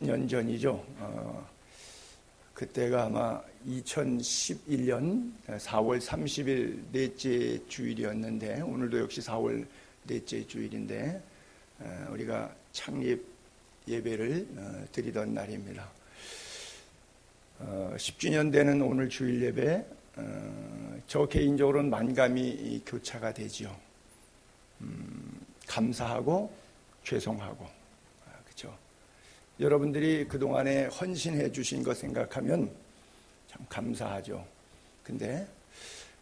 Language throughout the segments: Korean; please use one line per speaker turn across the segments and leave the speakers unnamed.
년 전이죠. 그때가 아마 2011년 4월 30일 넷째 주일이었는데, 오늘도 역시 4월 넷째 주일인데 우리가 창립 예배를 드리던 날입니다. 10주년 되는 오늘 주일 예배, 저 개인적으로는 만감이 교차가 되지요. 감사하고 죄송하고, 그렇죠? 여러분들이 그동안에 헌신해 주신 것 생각하면 참 감사하죠. 근데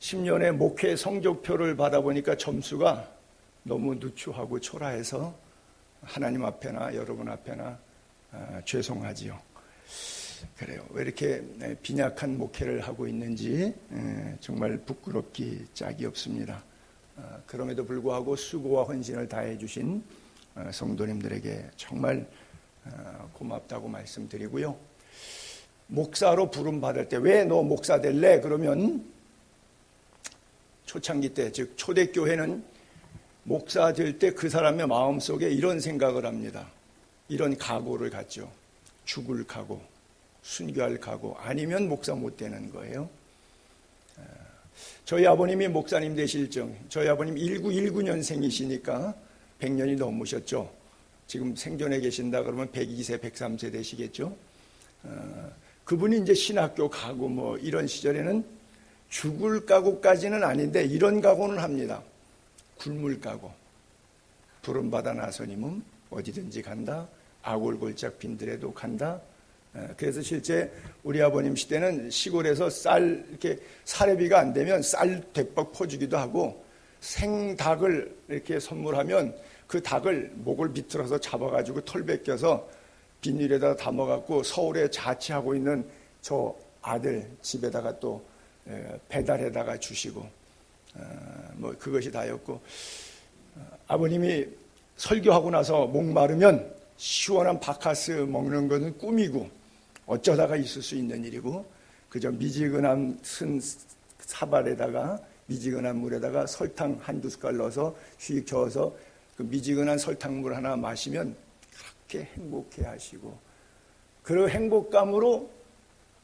10년의 목회 성적표를 받아보니까 점수가 너무 누추하고 초라해서 하나님 앞에나 여러분 앞에나 죄송하지요. 그래요. 왜 이렇게 빈약한 목회를 하고 있는지 정말 부끄럽기 짝이 없습니다. 그럼에도 불구하고 수고와 헌신을 다해 주신 성도님들에게 정말 고맙다고 말씀드리고요. 목사로 부름받을 때 왜 너 목사 될래? 그러면 초창기 때, 즉 초대교회는 목사 될 때 그 사람의 마음속에 이런 생각을 합니다. 이런 각오를 갖죠. 죽을 각오, 순교할 각오, 아니면 목사 못 되는 거예요. 저희 아버님이 목사님 되실 정, 저희 아버님 1919년생이시니까 100년이 넘으셨죠. 지금 생존해 계신다 그러면 102세, 103세 되시겠죠. 그분이 이제 신학교 가고 뭐 이런 시절에는 죽을 각오까지는 아닌데 이런 각오는 합니다. 굶을 각오. 부름받아 나서님은 어디든지 간다. 아골골짝 빈들에도 간다. 그래서 실제 우리 아버님 시대는 시골에서 쌀 이렇게 사례비가 안 되면 쌀 대박 퍼주기도 하고, 생닭을 이렇게 선물하면 그 닭을 목을 비틀어서 잡아가지고 털 벗겨서 비닐에다 담아갖고 서울에 자취하고 있는 저 아들 집에다가 또 배달해다가 주시고, 뭐 그것이 다였고, 아버님이 설교하고 나서 목마르면 시원한 바카스 먹는 것은 꿈이고 어쩌다가 있을 수 있는 일이고, 그저 미지근한 쓴 사발에다가 미지근한 물에다가 설탕 한두 숟갈 넣어서 휙 저어서 그 미지근한 설탕물 하나 마시면 그렇게 행복해 하시고, 그 행복감으로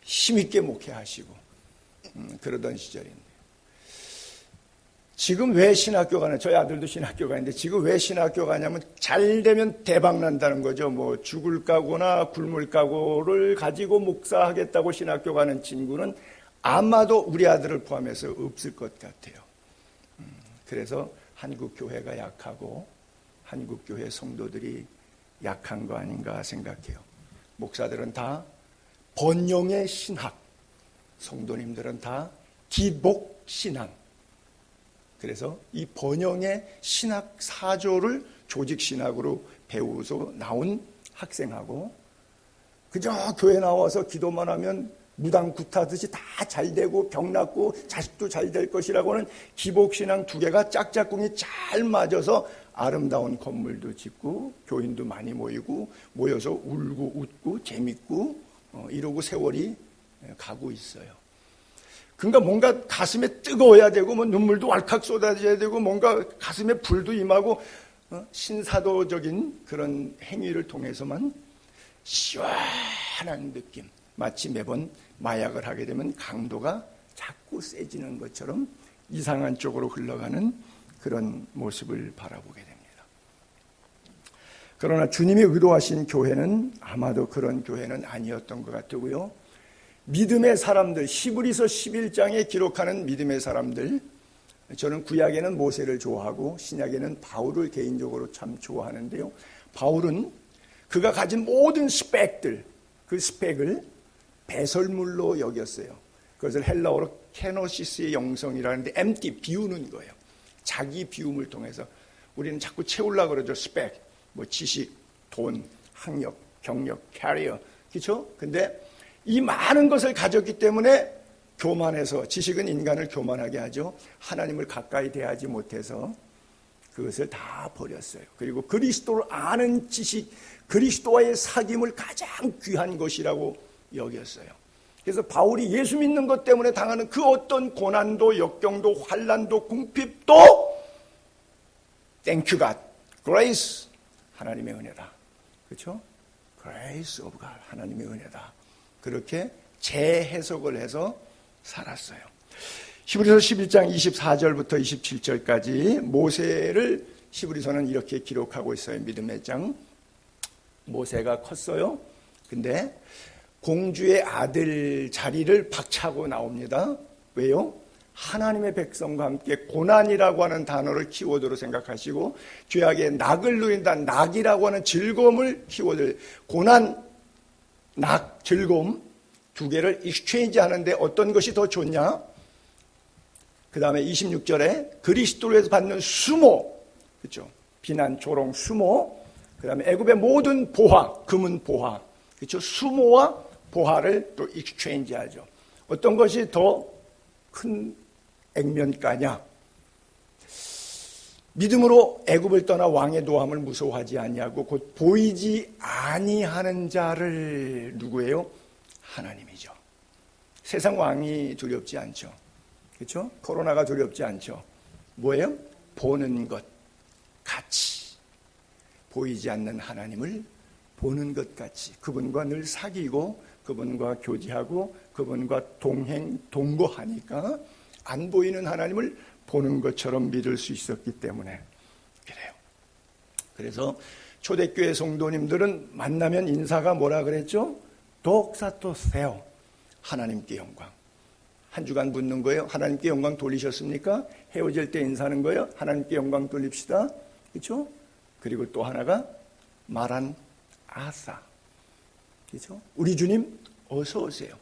힘있게 목회하시고 그러던 시절인데, 지금 왜 신학교 가냐? 저희 아들도 신학교 가는데 지금 왜 신학교 가냐면 잘 되면 대박 난다는 거죠. 뭐 죽을 각오나 굶을 각오를 가지고 목사하겠다고 신학교 가는 친구는 아마도 우리 아들을 포함해서 없을 것 같아요. 그래서 한국 교회가 약하고 한국 교회 성도들이 약한 거 아닌가 생각해요. 목사들은 다 번영의 신학, 성도님들은 다 기복 신앙. 그래서 이 번영의 신학 사조를 조직 신학으로 배우서 나온 학생하고, 그저 교회 나와서 기도만 하면 무당 굿하듯이 다 잘 되고 병 낫고 자식도 잘 될 것이라고는 기복신앙 두 개가 짝짝꿍이 잘 맞아서 아름다운 건물도 짓고 교인도 많이 모이고 모여서 울고 웃고 재밌고 이러고 세월이 가고 있어요. 그러니까 뭔가 가슴에 뜨거워야 되고 뭐 눈물도 왈칵 쏟아져야 되고 뭔가 가슴에 불도 임하고 신사도적인 그런 행위를 통해서만 시원한 느낌, 마치 매번 마약을 하게 되면 강도가 자꾸 세지는 것처럼 이상한 쪽으로 흘러가는 그런 모습을 바라보게 됩니다. 그러나 주님이 의도하신 교회는 아마도 그런 교회는 아니었던 것 같고요. 믿음의 사람들, 히브리서 11장에 기록하는 믿음의 사람들, 저는 구약에는 모세를 좋아하고 신약에는 바울을 개인적으로 참 좋아하는데요. 바울은 그가 가진 모든 스펙들, 그 스펙을 배설물로 여겼어요. 그것을 헬라어로 케노시스의 영성이라는데 empty, 비우는 거예요. 자기 비움을 통해서. 우리는 자꾸 채우려고 그러죠. 스펙, 뭐 지식, 돈, 학력, 경력, 캐리어, 그렇죠? 근데 이 많은 것을 가졌기 때문에 교만해서, 지식은 인간을 교만하게 하죠. 하나님을 가까이 대하지 못해서 그것을 다 버렸어요. 그리고 그리스도를 아는 지식, 그리스도와의 사귐을 가장 귀한 것이라고 여겼어요. 그래서 바울이 예수 믿는 것 때문에 당하는 그 어떤 고난도, 역경도, 환난도, 궁핍도 Thank you God, grace, 하나님의 은혜다. 그렇죠? Grace of God, 하나님의 은혜다. 그렇게 재해석을 해서 살았어요. 히브리서 11장 24절부터 27절까지 모세를 히브리서는 이렇게 기록하고 있어요. 믿음의 장. 모세가 컸어요. 근데 공주의 아들 자리를 박차고 나옵니다. 왜요? 하나님의 백성과 함께 고난이라고 하는 단어를 키워드로 생각하시고 죄악의 낙을 누린다. 낙이라고 하는 즐거움을 키워드. 고난, 낙, 즐거움 두 개를 익스체인지 하는데 어떤 것이 더 좋냐? 그 다음에 26절에 그리스도로 해서 받는 수모, 그렇죠? 비난, 조롱, 수모. 그 다음에 애굽의 모든 보화, 금은 보화, 그렇죠? 수모와 보화를 또 익스체인지 하죠. 어떤 것이 더 큰 액면가냐? 믿음으로 애굽을 떠나 왕의 노함을 무서워하지 아니하고 곧 보이지 아니하는 자를 누구예요? 하나님이죠. 세상 왕이 두렵지 않죠. 그렇죠? 코로나가 두렵지 않죠. 뭐예요? 보는 것 같이, 보이지 않는 하나님을 보는 것 같이 그분과 늘 사귀고 그분과 교제하고 그분과 동행 동거하니까 안 보이는 하나님을 보는 것처럼 믿을 수 있었기 때문에 그래요. 그래서 초대교회 성도님들은 만나면 인사가 뭐라 그랬죠? 독사토세요. 하나님께 영광. 한 주간 묻는 거예요. 하나님께 영광 돌리셨습니까? 헤어질 때 인사하는 거예요. 하나님께 영광 돌립시다. 그렇죠? 그리고 또 하나가 마란 아사. 그렇죠? 우리 주님 어서 오세요.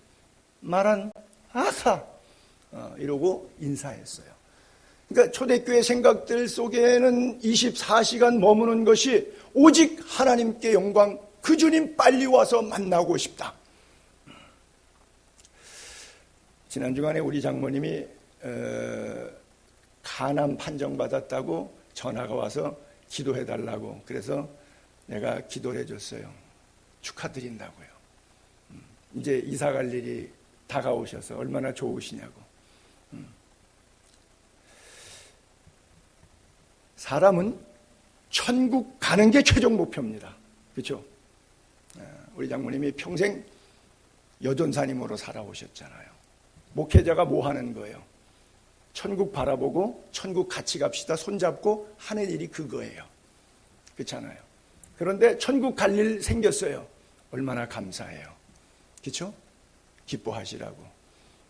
마란 아사. 이러고 인사했어요. 그러니까 초대교회 생각들 속에는 24시간 머무는 것이 오직 하나님께 영광, 그 주님 빨리 와서 만나고 싶다. 지난 주간에 우리 장모님이 간암 판정받았다고 전화가 와서 기도해달라고. 그래서 내가 기도를 해줬어요. 축하드린다고요. 이제 이사갈 일이 다가오셔서 얼마나 좋으시냐고. 사람은 천국 가는 게 최종 목표입니다. 그렇죠? 우리 장모님이 평생 여전사님으로 살아오셨잖아요. 목회자가 뭐 하는 거예요? 천국 바라보고 천국 같이 갑시다 손잡고 하는 일이 그거예요. 그렇잖아요. 그런데 천국 갈 일 생겼어요. 얼마나 감사해요. 그렇죠? 기뻐하시라고.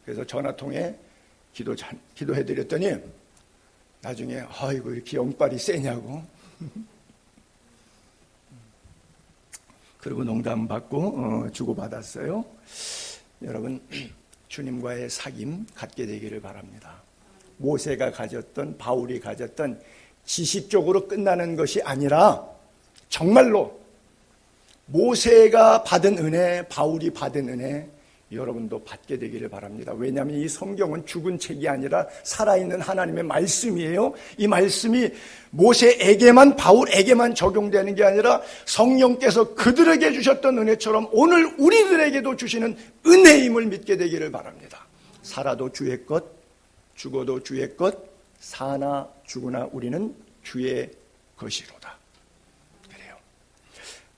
그래서 전화통에 기도해드렸더니 나중에 아이고 이렇게 영빨이 세냐고. 그리고 농담 받고 주고받았어요. 여러분 주님과의 사귐 갖게 되기를 바랍니다. 모세가 가졌던 바울이 가졌던 지식적으로 끝나는 것이 아니라 정말로 모세가 받은 은혜, 바울이 받은 은혜 여러분도 받게 되기를 바랍니다. 왜냐하면 이 성경은 죽은 책이 아니라 살아있는 하나님의 말씀이에요. 이 말씀이 모세에게만 바울에게만 적용되는 게 아니라 성령께서 그들에게 주셨던 은혜처럼 오늘 우리들에게도 주시는 은혜임을 믿게 되기를 바랍니다. 살아도 주의 것, 죽어도 주의 것, 사나 죽으나 우리는 주의 것이로다. 그래요.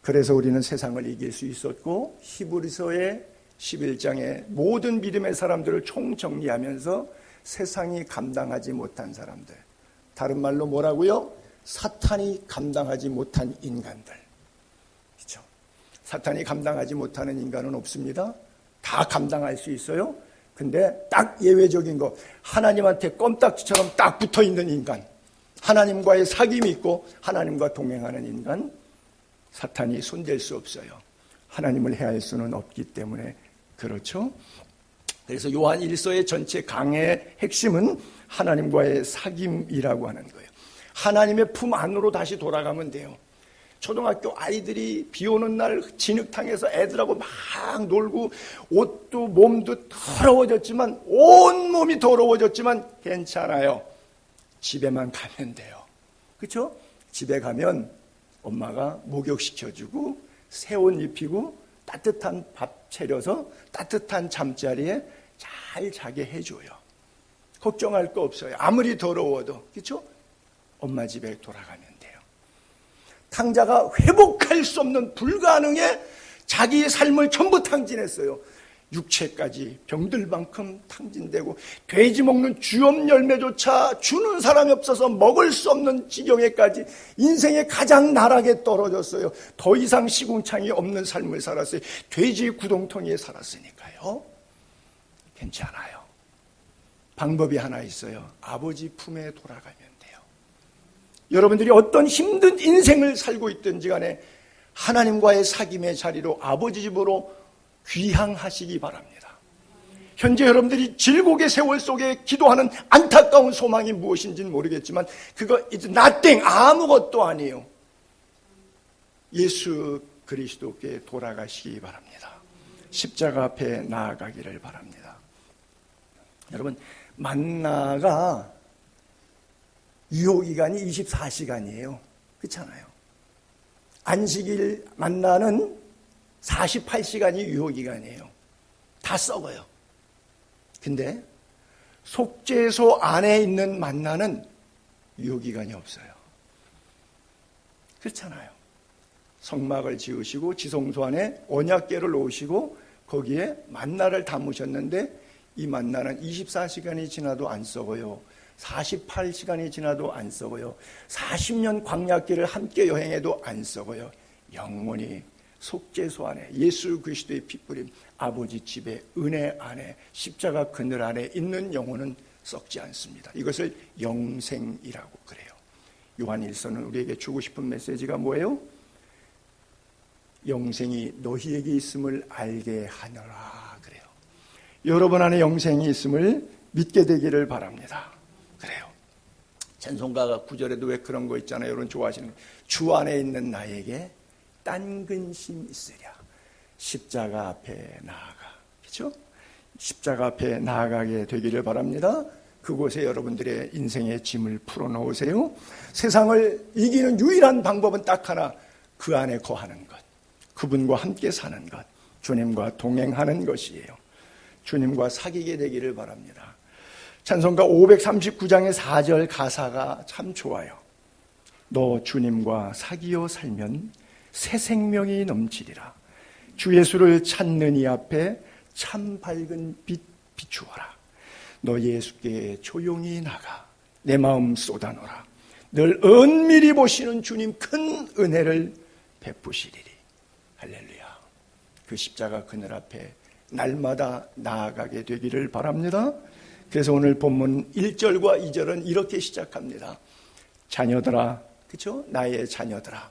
그래서 우리는 세상을 이길 수 있었고 히브리서의 11장의 모든 믿음의 사람들을 총정리하면서 세상이 감당하지 못한 사람들, 다른 말로 뭐라고요? 사탄이 감당하지 못한 인간들. 그렇죠? 사탄이 감당하지 못하는 인간은 없습니다. 다 감당할 수 있어요. 근데 딱 예외적인 거, 하나님한테 껌딱지처럼 딱 붙어있는 인간, 하나님과의 사귐이 있고 하나님과 동행하는 인간, 사탄이 손댈 수 없어요. 하나님을 해할 수는 없기 때문에. 그렇죠? 그래서 요한 1서의 전체 강해의 핵심은 하나님과의 사귐이라고 하는 거예요. 하나님의 품 안으로 다시 돌아가면 돼요. 초등학교 아이들이 비 오는 날 진흙탕에서 애들하고 막 놀고 옷도 몸도 더러워졌지만 온몸이 더러워졌지만 괜찮아요. 집에만 가면 돼요. 그렇죠? 집에 가면 엄마가 목욕시켜주고 새 옷 입히고 따뜻한 밥 차려서 따뜻한 잠자리에 잘 자게 해줘요. 걱정할 거 없어요. 아무리 더러워도. 그렇죠? 엄마 집에 돌아가면 돼요. 탕자가 회복할 수 없는 불가능의 자기의 삶을 전부 탕진했어요. 육체까지 병들만큼 탕진되고 돼지 먹는 주염 열매조차 주는 사람이 없어서 먹을 수 없는 지경에까지 인생의 가장 나락에 떨어졌어요. 더 이상 시궁창이 없는 삶을 살았어요. 돼지 구덩텅이에 살았으니까요. 괜찮아요. 방법이 하나 있어요. 아버지 품에 돌아가면 돼요. 여러분들이 어떤 힘든 인생을 살고 있든지 간에 하나님과의 사귐의 자리로 아버지 집으로 귀향하시기 바랍니다. 현재 여러분들이 질곡의 세월 속에 기도하는 안타까운 소망이 무엇인지는 모르겠지만 그거 이제 nothing, 아무것도 아니에요. 예수 그리스도께 돌아가시기 바랍니다. 십자가 앞에 나아가기를 바랍니다. 여러분, 만나가 유효기간이 24시간이에요. 그렇잖아요. 안식일 만나는 48시간이 유효기간이에요. 다 썩어요. 근데 속죄소 안에 있는 만나는 유효기간이 없어요. 그렇잖아요. 성막을 지으시고 지성소 안에 언약궤를 놓으시고 거기에 만나를 담으셨는데 이 만나는 24시간이 지나도 안 썩어요. 48시간이 지나도 안 썩어요. 40년 광야길을 함께 여행해도 안 썩어요. 영원히 속죄소 안에 예수 그리스도의 핏뿌림 아버지 집에 은혜 안에 십자가 그늘 안에 있는 영혼은 썩지 않습니다. 이것을 영생이라고 그래요. 요한일서는 우리에게 주고 싶은 메시지가 뭐예요? 영생이 너희에게 있음을 알게 하노라 그래요. 여러분 안에 영생이 있음을 믿게 되기를 바랍니다. 그래요. 찬송가가 9절에도 왜 그런 거 있잖아요. 여러분 좋아하시는 거. 주 안에 있는 나에게 딴 근심 있으랴. 십자가 앞에 나아가. 그렇죠? 십자가 앞에 나아가게 되기를 바랍니다. 그곳에 여러분들의 인생의 짐을 풀어놓으세요. 세상을 이기는 유일한 방법은 딱 하나. 그 안에 거하는 것. 그분과 함께 사는 것. 주님과 동행하는 것이에요. 주님과 사귀게 되기를 바랍니다. 찬송가 539장의 4절 가사가 참 좋아요. 너 주님과 사귀어 살면 새 생명이 넘치리라. 주 예수를 찾는 이 앞에 참 밝은 빛 비추어라. 너 예수께 조용히 나가 내 마음 쏟아놓으라. 늘 은밀히 보시는 주님 큰 은혜를 베푸시리리. 할렐루야. 그 십자가 그늘 앞에 날마다 나아가게 되기를 바랍니다. 그래서 오늘 본문 1절과 2절은 이렇게 시작합니다. 자녀들아, 그렇죠? 나의 자녀들아,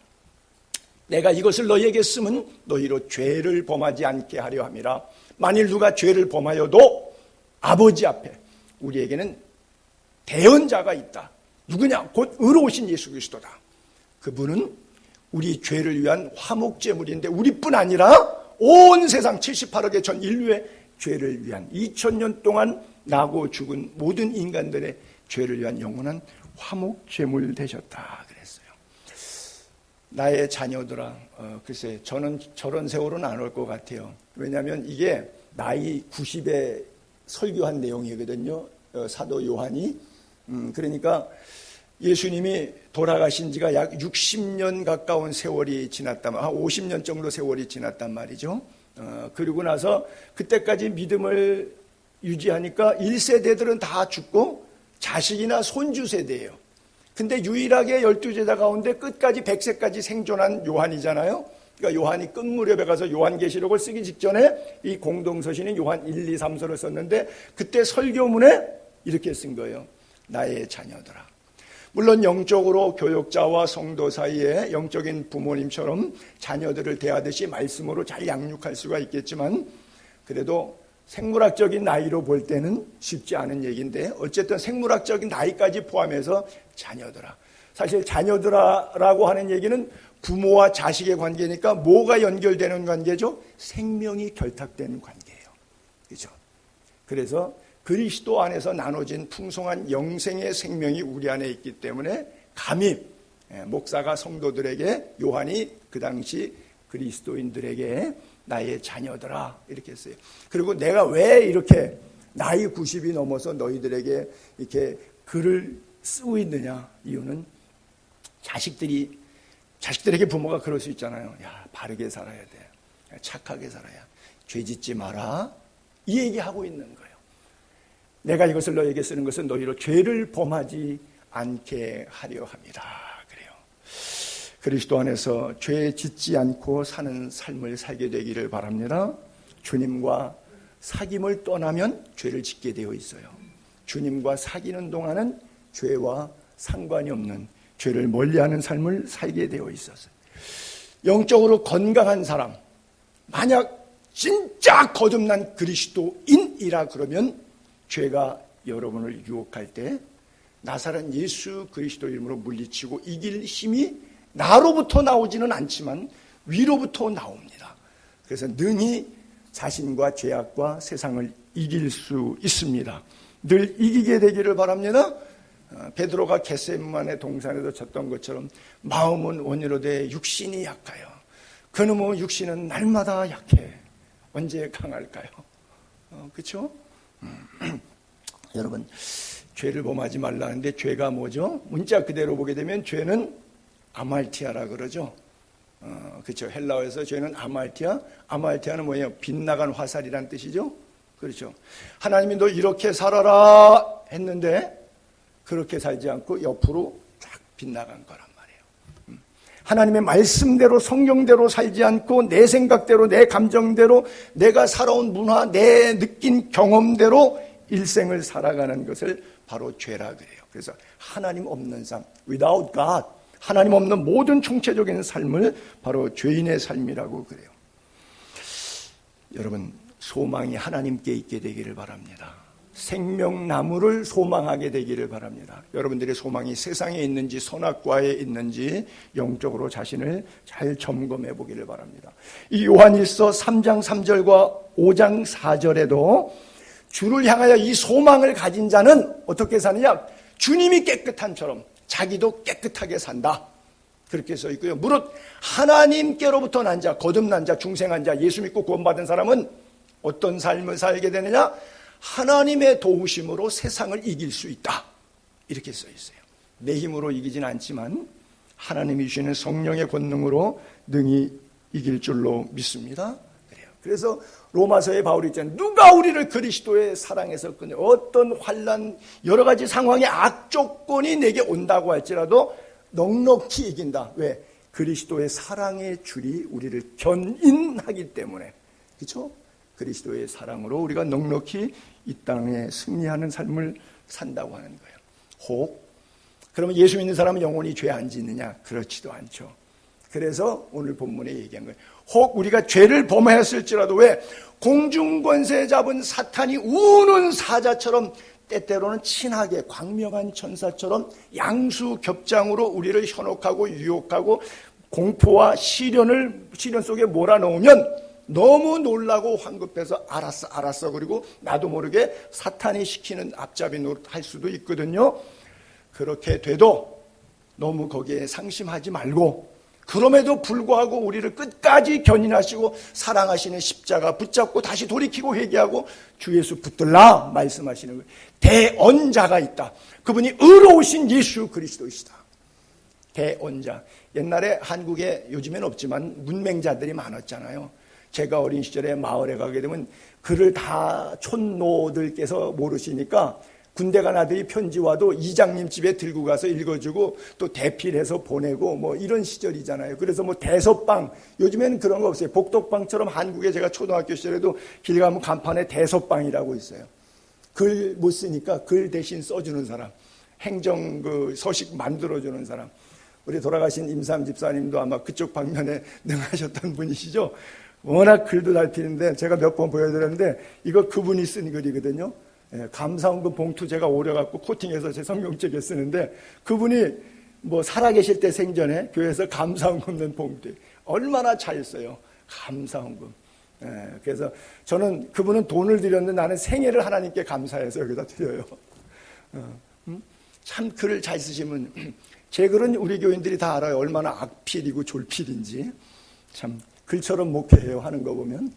내가 이것을 너희에게 쓰면 너희로 죄를 범하지 않게 하려 함이라. 만일 누가 죄를 범하여도 아버지 앞에 우리에게는 대언자가 있다. 누구냐? 곧 의로우신 예수 그리스도다. 그분은 우리 죄를 위한 화목제물인데 우리뿐 아니라 온 세상 78억의 전 인류의 죄를 위한 2000년 동안 나고 죽은 모든 인간들의 죄를 위한 영원한 화목제물 되셨다 그랬어요. 나의 자녀들아, 글쎄 저는 저런 세월은 안 올 것 같아요. 왜냐하면 이게 나이 90에 설교한 내용이거든요. 사도 요한이. 그러니까 예수님이 돌아가신 지가 약 60년 가까운 세월이 지났단 말이죠. 한 50년 정도 세월이 지났단 말이죠. 그리고 나서 그때까지 믿음을 유지하니까 1세대들은 다 죽고 자식이나 손주 세대예요. 근데 유일하게 12제자 가운데 끝까지 100세까지 생존한 요한이잖아요. 그러니까 요한이 끝 무렵에 가서 요한계시록을 쓰기 직전에 이 공동서신인 요한 1, 2, 3서를 썼는데 그때 설교문에 이렇게 쓴 거예요. 나의 자녀들아. 물론 영적으로 교역자와 성도 사이에 영적인 부모님처럼 자녀들을 대하듯이 말씀으로 잘 양육할 수가 있겠지만 그래도 생물학적인 나이로 볼 때는 쉽지 않은 얘기인데 어쨌든 생물학적인 나이까지 포함해서 자녀들아. 사실 자녀들아라고 하는 얘기는 부모와 자식의 관계니까 뭐가 연결되는 관계죠? 생명이 결탁된 관계예요. 그렇죠? 그래서 그리스도 안에서 나눠진 풍성한 영생의 생명이 우리 안에 있기 때문에 감히 목사가 성도들에게 요한이 그 당시 그리스도인들에게 나의 자녀들아 이렇게 했어요. 그리고 내가 왜 이렇게 나이 90이 넘어서 너희들에게 이렇게 글을 쓰고 있느냐. 이유는 자식들에게 부모가 그럴 수 있잖아요. 야, 바르게 살아야 돼. 착하게 살아야. 죄 짓지 마라. 이 얘기하고 있는 거예요. 내가 이것을 너에게 쓰는 것은 너희로 죄를 범하지 않게 하려 합니다. 그래요. 그리스도 안에서 죄 짓지 않고 사는 삶을 살게 되기를 바랍니다. 주님과 사귐을 떠나면 죄를 짓게 되어 있어요. 주님과 사귀는 동안은 죄와 상관이 없는, 죄를 멀리하는 삶을 살게 되어 있었어요. 영적으로 건강한 사람, 만약 진짜 거듭난 그리스도인이라 그러면 죄가 여러분을 유혹할 때 나사렛 예수 그리스도 이름으로 물리치고 이길 힘이 나로부터 나오지는 않지만 위로부터 나옵니다. 그래서 능히 자신과 죄악과 세상을 이길 수 있습니다. 늘 이기게 되기를 바랍니다. 베드로가 겟세마네 동산에서 쳤던 것처럼 마음은 원이로되 육신이 약하여 그놈의 육신은 날마다 약해. 언제 강할까요? 그렇죠? 여러분, 죄를 범하지 말라는데 죄가 뭐죠? 문자 그대로 보게 되면 죄는 아말티아라 그러죠. 그렇죠. 헬라어에서 죄는 아말티아. 아말티아는 뭐예요? 빗나간 화살이란 뜻이죠. 그렇죠. 하나님이 너 이렇게 살아라 했는데 그렇게 살지 않고 옆으로 쫙 빗나간 거란 말이에요. 하나님의 말씀대로 성경대로 살지 않고 내 생각대로 내 감정대로 내가 살아온 문화 내 느낀 경험대로 일생을 살아가는 것을 바로 죄라 그래요. 그래서 하나님 없는 삶, without God, 하나님 없는 모든 총체적인 삶을 바로 죄인의 삶이라고 그래요. 여러분, 소망이 하나님께 있게 되기를 바랍니다. 생명나무를 소망하게 되기를 바랍니다. 여러분들의 소망이 세상에 있는지 선악과에 있는지 영적으로 자신을 잘 점검해 보기를 바랍니다. 이 요한일서 3장 3절과 5장 4절에도 주를 향하여 이 소망을 가진 자는 어떻게 사느냐? 주님이 깨끗함처럼 자기도 깨끗하게 산다. 그렇게 써 있고요. 무릇 하나님께로부터 난 자, 거듭난 자, 중생한 자, 예수 믿고 구원받은 사람은 어떤 삶을 살게 되느냐? 하나님의 도우심으로 세상을 이길 수 있다. 이렇게 써 있어요. 내 힘으로 이기진 않지만 하나님이 주시는 성령의 권능으로 능히 이길 줄로 믿습니다. 그래요. 그래서 로마서에 바울이 있잖아요. 누가 우리를 그리스도의 사랑에서 끊어? 어떤 환난, 여러 가지 상황의 악조건이 내게 온다고 할지라도 넉넉히 이긴다. 왜? 그리스도의 사랑의 줄이 우리를 견인하기 때문에. 그렇죠? 그리스도의 사랑으로 우리가 넉넉히 이 땅에 승리하는 삶을 산다고 하는 거예요. 혹 그러면 예수 믿는 사람은 영원히 죄 안 짓느냐? 그렇지도 않죠. 그래서 오늘 본문에 얘기한 거예요. 혹 우리가 죄를 범하였을지라도 왜? 공중권세 잡은 사탄이 우는 사자처럼 때때로는 친하게 광명한 천사처럼 양수겹장으로 우리를 현혹하고 유혹하고 공포와 시련 속에 몰아넣으면 너무 놀라고 황급해서 알았어 그리고 나도 모르게 사탄이 시키는 앞잡이 노릇 할 수도 있거든요. 그렇게 돼도 너무 거기에 상심하지 말고 그럼에도 불구하고 우리를 끝까지 견인하시고 사랑하시는 십자가 붙잡고 다시 돌이키고 회개하고 주 예수 붙들라 말씀하시는 거예요. 대언자가 있다. 그분이 의로우신 예수 그리스도이시다. 대언자. 옛날에 한국에 요즘엔 없지만 문맹자들이 많았잖아요. 제가 어린 시절에 마을에 가게 되면 글을 다 촌노들께서 모르시니까 군대 간 아들이 편지 와도 이장님 집에 들고 가서 읽어주고 또 대필해서 보내고 뭐 이런 시절이잖아요. 그래서 뭐 대서방, 요즘에는 그런 거 없어요. 복덕방처럼 한국에 제가 초등학교 시절에도 길 가면 간판에 대서방이라고 있어요. 글 못 쓰니까 글 대신 써주는 사람, 행정 그 서식 만들어주는 사람. 우리 돌아가신 임삼 집사님도 아마 그쪽 방면에 능하셨던 분이시죠. 워낙 글도 잘 피는데 제가 몇 번 보여드렸는데 이거 그분이 쓴 글이거든요. 감사원금 봉투 제가 오려갖고 코팅해서 제 성경책에 쓰는데 그분이 뭐 살아계실 때 생전에 교회에서 감사원금 낸 봉투 얼마나 잘 써요. 감사원금. 그래서 저는 그분은 돈을 드렸는데 나는 생애를 하나님께 감사해서 여기다 드려요. 참 글을 잘 쓰시면 제 글은 우리 교인들이 다 알아요. 얼마나 악필이고 졸필인지. 참 글처럼 목회해요 하는 거 보면.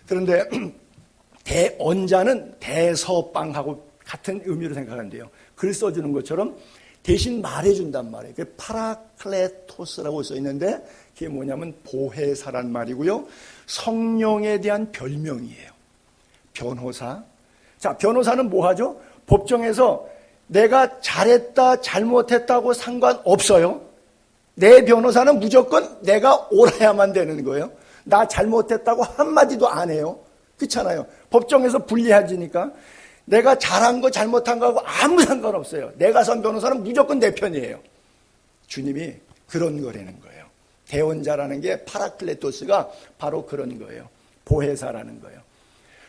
그런데 대언자는 대서방하고 같은 의미로 생각한대요. 글 써주는 것처럼 대신 말해준단 말이에요. 그게 파라클레토스라고 써 있는데 그게 뭐냐면 보혜사란 말이고요. 성령에 대한 별명이에요. 변호사. 자, 변호사는 뭐 하죠? 법정에서 내가 잘했다 잘못했다고 상관없어요. 내 변호사는 무조건 내가 옳아야만 되는 거예요. 나 잘못했다고 한마디도 안 해요. 그렇잖아요. 법정에서 불리해지니까 내가 잘한 거 잘못한 거하고 아무 상관없어요. 내가 선 변호사는 무조건 내 편이에요. 주님이 그런 거라는 거예요. 대언자라는 게 파라클레토스가 바로 그런 거예요. 보혜사라는 거예요.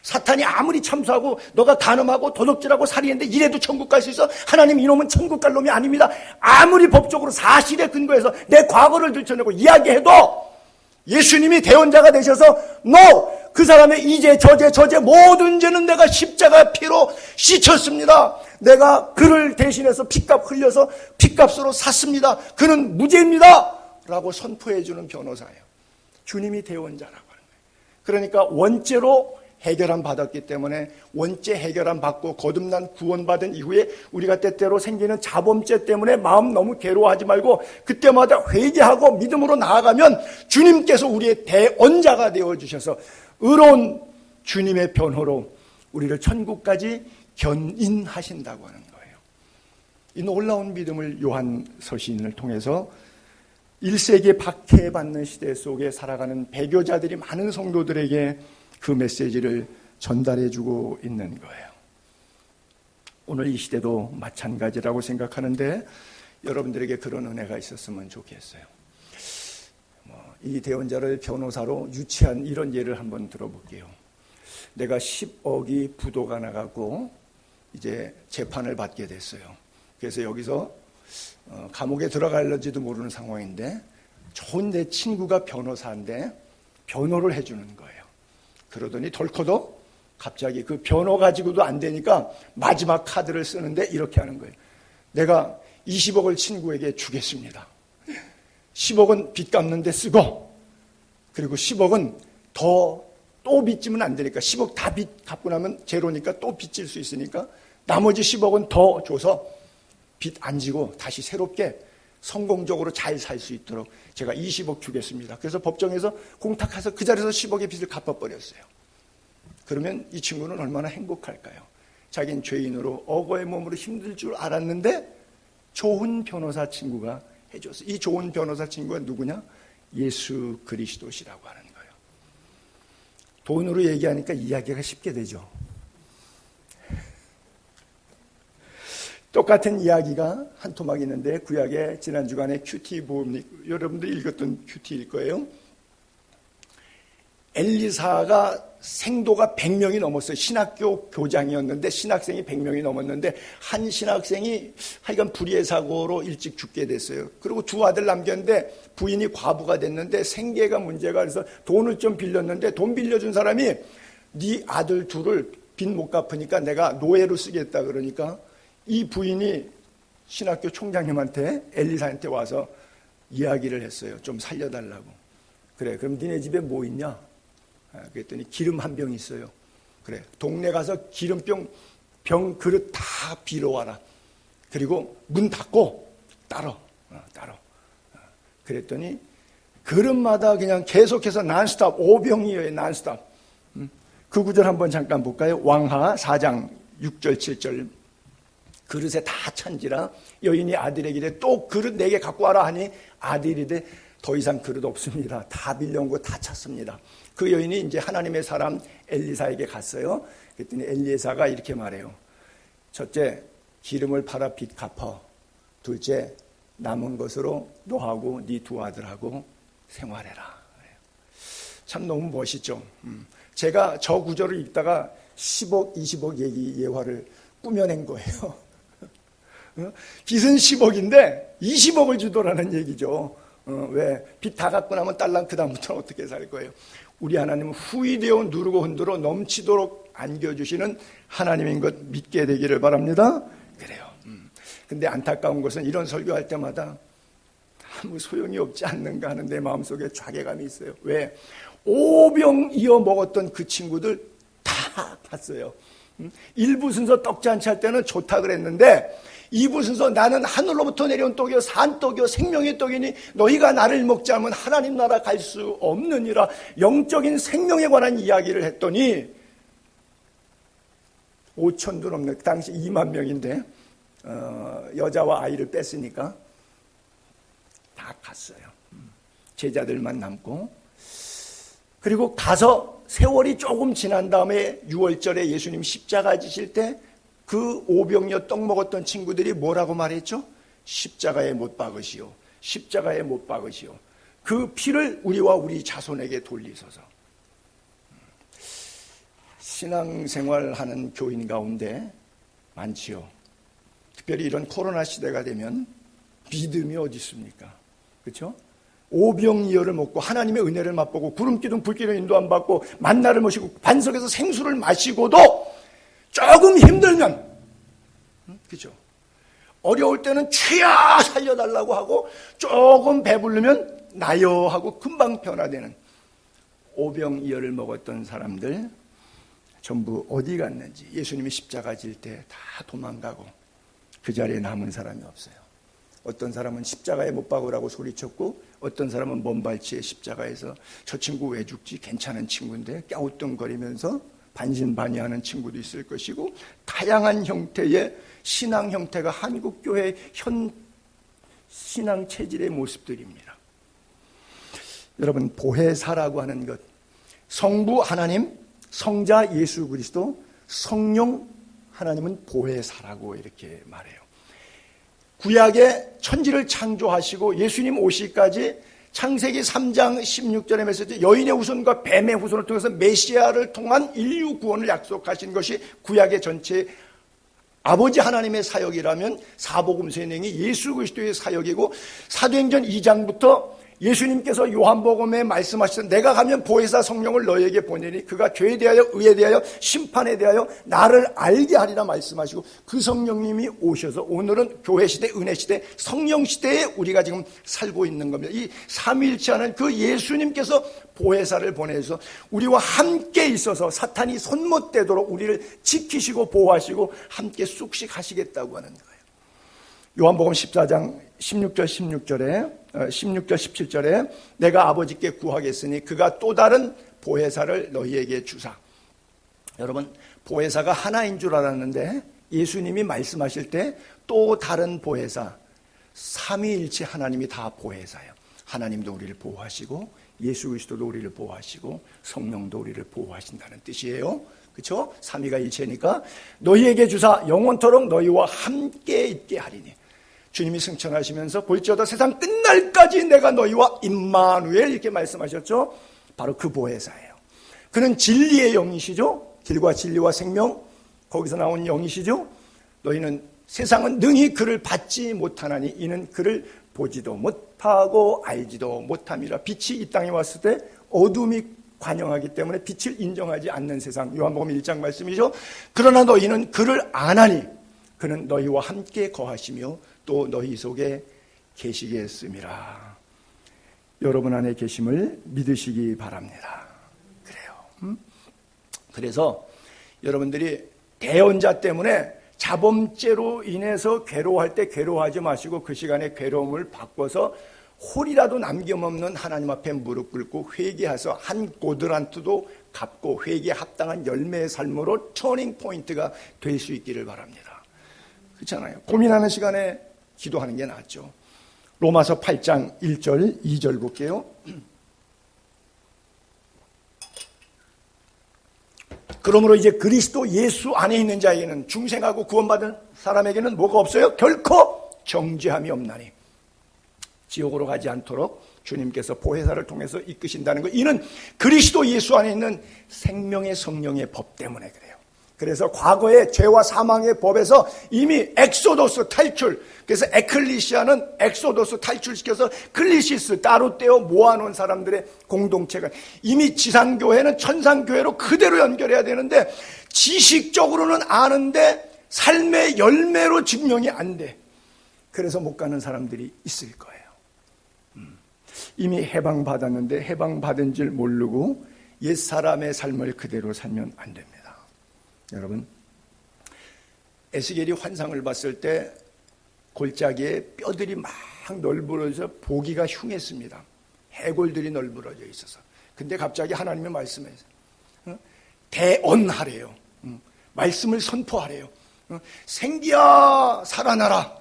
사탄이 아무리 참수하고 너가 간음하고 도둑질하고 살인했는데 이래도 천국 갈 수 있어? 하나님 이놈은 천국 갈 놈이 아닙니다. 아무리 법적으로 사실에 근거해서 내 과거를 들춰내고 이야기해도 예수님이 대언자가 되셔서 너 그 사람의 이죄 저죄 모든 죄는 내가 십자가 피로 씻었습니다. 내가 그를 대신해서 피값 흘려서 피값으로 샀습니다. 그는 무죄입니다 라고 선포해 주는 변호사예요. 주님이 대언자라고 하는 거예요. 그러니까 원죄로 해결함 받았기 때문에 원죄 해결함 받고 거듭난 구원받은 이후에 우리가 때때로 생기는 자범죄 때문에 마음 너무 괴로워하지 말고 그때마다 회개하고 믿음으로 나아가면 주님께서 우리의 대언자가 되어주셔서 의로운 주님의 변호로 우리를 천국까지 견인하신다고 하는 거예요. 이 놀라운 믿음을 요한 서신을 통해서 1세기에 박해받는 시대 속에 살아가는 배교자들이 많은 성도들에게 그 메시지를 전달해주고 있는 거예요. 오늘 이 시대도 마찬가지라고 생각하는데 여러분들에게 그런 은혜가 있었으면 좋겠어요. 이 대언자를 변호사로 유치한 이런 예를 한번 들어볼게요. 내가 10억이 부도가 나가고 이제 재판을 받게 됐어요. 그래서 여기서 감옥에 들어갈지도 모르는 상황인데 좋은 내 친구가 변호사인데 변호를 해주는 거예요. 그러더니 덜커도 갑자기 그 변호 가지고도 안 되니까 마지막 카드를 쓰는데 이렇게 하는 거예요. 내가 20억을 친구에게 주겠습니다. 10억은 빚 갚는 데 쓰고 그리고 10억은 또 빚지면 안 되니까 10억 다 빚 갚고 나면 제로니까 또 빚질 수 있으니까 나머지 10억은 더 줘서 빚 안 지고 다시 새롭게 성공적으로 잘 살 수 있도록 제가 20억 주겠습니다. 그래서 법정에서 공탁해서 그 자리에서 10억의 빚을 갚아버렸어요. 그러면 이 친구는 얼마나 행복할까요? 자기는 죄인으로 억어의 몸으로 힘들 줄 알았는데 좋은 변호사 친구가 해줬어요. 이 좋은 변호사 친구가 누구냐? 예수 그리스도시라고 하는 거예요. 돈으로 얘기하니까 이야기가 쉽게 되죠. 똑같은 이야기가 한 토막 있는데 구약의 지난 주간에 큐티 보험님 여러분들 읽었던 큐티일 거예요. 엘리사가 생도가 100명이 넘었어요. 신학교 교장이었는데 신학생이 100명이 넘었는데 한 신학생이 하여간 불의의 사고로 일찍 죽게 됐어요. 그리고 두 아들 남겼는데 부인이 과부가 됐는데 생계가 문제가 그래서 돈을 좀 빌렸는데 돈 빌려준 사람이 네 아들 둘을 빚 못 갚으니까 내가 노예로 쓰겠다 그러니까 이 부인이 신학교 총장님한테 엘리사한테 와서 이야기를 했어요. 좀 살려달라고. 그래 그럼 니네 집에 뭐 있냐? 그랬더니 기름 한 병 있어요. 그래 동네 가서 기름병 그릇 다 빌어와라. 그리고 문 닫고 따로. 그랬더니 그릇마다 그냥 계속해서 난스톱 5병이에요. 난스톱. 그 구절 한번 잠깐 볼까요? 왕하 4장 6절 7절 그릇에 다 찬지라 여인이 아들에게 이래 또 그릇 4개 갖고 와라 하니 아들이 이래 더 이상 그릇 없습니다. 다 빌려온 거 다 찼습니다. 그 여인이 이제 하나님의 사람 엘리사에게 갔어요. 그랬더니 엘리사가 이렇게 말해요. 첫째, 기름을 팔아 빚 갚아. 둘째, 남은 것으로 너하고 네 두 아들하고 생활해라. 참 너무 멋있죠. 제가 저 구절을 읽다가 10억, 20억 예화를 꾸며낸 거예요. 빚은 10억인데 20억을 주더라는 얘기죠. 왜? 빚 다 갚고 나면 딸랑 그 다음부터는 어떻게 살 거예요? 우리 하나님은 후이되어 누르고 흔들어 넘치도록 안겨주시는 하나님인 것 믿게 되기를 바랍니다. 그래요. 근데 안타까운 것은 이런 설교할 때마다 아무 소용이 없지 않는가 하는 내 마음속에 좌괴감이 있어요. 왜? 5병 이어 먹었던 그 친구들 다 봤어요. 일부 순서 떡잔치 할 때는 좋다 그랬는데 이부순서 나는 하늘로부터 내려온 떡이요 산 떡이요 생명의 떡이니 너희가 나를 먹지 않으면 하나님 나라 갈 수 없느니라. 영적인 생명에 관한 이야기를 했더니 5천도 넘는, 그 당시 2만 명인데 여자와 아이를 뺐으니까 다 갔어요. 제자들만 남고. 그리고 가서 세월이 조금 지난 다음에 6월절에 예수님 십자가 지실 때 그 오병이어 떡 먹었던 친구들이 뭐라고 말했죠? 십자가에 못 박으시오. 십자가에 못 박으시오. 그 피를 우리와 우리 자손에게 돌리소서. 신앙생활하는 교인 가운데 많지요. 특별히 이런 코로나 시대가 되면 믿음이 어디 있습니까? 그렇죠? 오병이어를 먹고 하나님의 은혜를 맛보고 구름기둥 불기둥 인도 안 받고 만나를 모시고 반석에서 생수를 마시고도 조금 힘들면, 그죠? 어려울 때는 주야 살려달라고 하고 조금 배부르면 나여 하고 금방 변화되는 오병이어를 먹었던 사람들 전부 어디 갔는지, 예수님이 십자가 질 때 다 도망가고 그 자리에 남은 사람이 없어요. 어떤 사람은 십자가에 못 박으라고 소리쳤고, 어떤 사람은 먼발치에 십자가에서 저 친구 왜 죽지? 괜찮은 친구인데 갸우뚱거리면서 반신반의하는 친구도 있을 것이고, 다양한 형태의 신앙 형태가 한국교회의 현 신앙 체질의 모습들입니다. 여러분, 보혜사라고 하는 것, 성부 하나님, 성자 예수 그리스도, 성령 하나님은 보혜사라고 이렇게 말해요. 구약의 천지를 창조하시고 예수님 오시기까지 창세기 3장 16절의 메시지, 여인의 후손과 뱀의 후손을 통해서 메시아를 통한 인류 구원을 약속하신 것이 구약의 전체 아버지 하나님의 사역이라면, 사복음서의 내용이 예수 그리스도의 사역이고, 사도행전 2장부터 예수님께서 요한복음에 말씀하시던 내가 가면 보혜사 성령을 너희에게 보내니 그가 죄에 대하여 의에 대하여 심판에 대하여 나를 알게 하리라 말씀하시고, 그 성령님이 오셔서 오늘은 교회시대, 은혜시대, 성령시대에 우리가 지금 살고 있는 겁니다. 이 삼위일체하는 그 예수님께서 보혜사를 보내서 우리와 함께 있어서 사탄이 손 못 대도록 우리를 지키시고 보호하시고 함께 쑥식하시겠다고 하는 거예요. 요한복음 14장 16절 17절에 내가 아버지께 구하겠으니 그가 또 다른 보혜사를 너희에게 주사. 여러분, 보혜사가 하나인 줄 알았는데 예수님이 말씀하실 때 또 다른 보혜사, 삼위일체 하나님이 다 보혜사예요. 하나님도 우리를 보호하시고 예수 그리스도도 우리를 보호하시고 성령도 우리를 보호하신다는 뜻이에요. 그렇죠? 삼위가 일체니까 너희에게 주사 영원토록 너희와 함께 있게 하리니. 주님이 승천하시면서 볼지어다 세상 끝날까지 내가 너희와 임마누엘 이렇게 말씀하셨죠. 바로 그 보혜사예요. 그는 진리의 영이시죠. 길과 진리와 생명, 거기서 나온 영이시죠. 너희는 세상은 능히 그를 받지 못하나니 이는 그를 보지도 못하고 알지도 못함이라. 빛이 이 땅에 왔을 때 어둠이 관영하기 때문에 빛을 인정하지 않는 세상, 요한복음 1장 말씀이죠. 그러나 너희는 그를 아나니 그는 너희와 함께 거하시며 또 너희 속에 계시겠음이라. 여러분 안에 계심을 믿으시기 바랍니다. 그래요. 그래서 여러분들이 대언자 때문에 자범죄로 인해서 괴로워할 때 괴로워하지 마시고 그 시간에 괴로움을 바꿔서 홀이라도 남김없는 하나님 앞에 무릎 꿇고 회개해서 한 고드란트도 갚고 회개에 합당한 열매의 삶으로 터닝 포인트가 될 수 있기를 바랍니다. 그렇잖아요. 고민하는 시간에 기도하는 게 낫죠. 로마서 8장 1절 2절 볼게요. 그러므로 이제 그리스도 예수 안에 있는 자에게는, 중생하고 구원받은 사람에게는 뭐가 없어요? 결코 정죄함이 없나니. 지옥으로 가지 않도록 주님께서 보혜사를 통해서 이끄신다는 것. 이는 그리스도 예수 안에 있는 생명의 성령의 법 때문에 그래요. 그래서 과거의 죄와 사망의 법에서 이미 엑소도스 탈출, 그래서 에클리시아는 엑소도스 탈출시켜서 클리시스 따로 떼어 모아놓은 사람들의 공동체가, 이미 지상교회는 천상교회로 그대로 연결해야 되는데 지식적으로는 아는데 삶의 열매로 증명이 안 돼. 그래서 못 가는 사람들이 있을 거예요. 이미 해방받았는데 해방받은 줄 모르고 옛사람의 삶을 그대로 살면 안 됩니다. 여러분, 에스겔이 환상을 봤을 때 골짜기에 뼈들이 막 널브러져 보기가 흉했습니다. 해골들이 널브러져 있어서. 근데 갑자기 하나님의 말씀에서 대언하래요. 말씀을 선포하래요. 생기야 살아나라.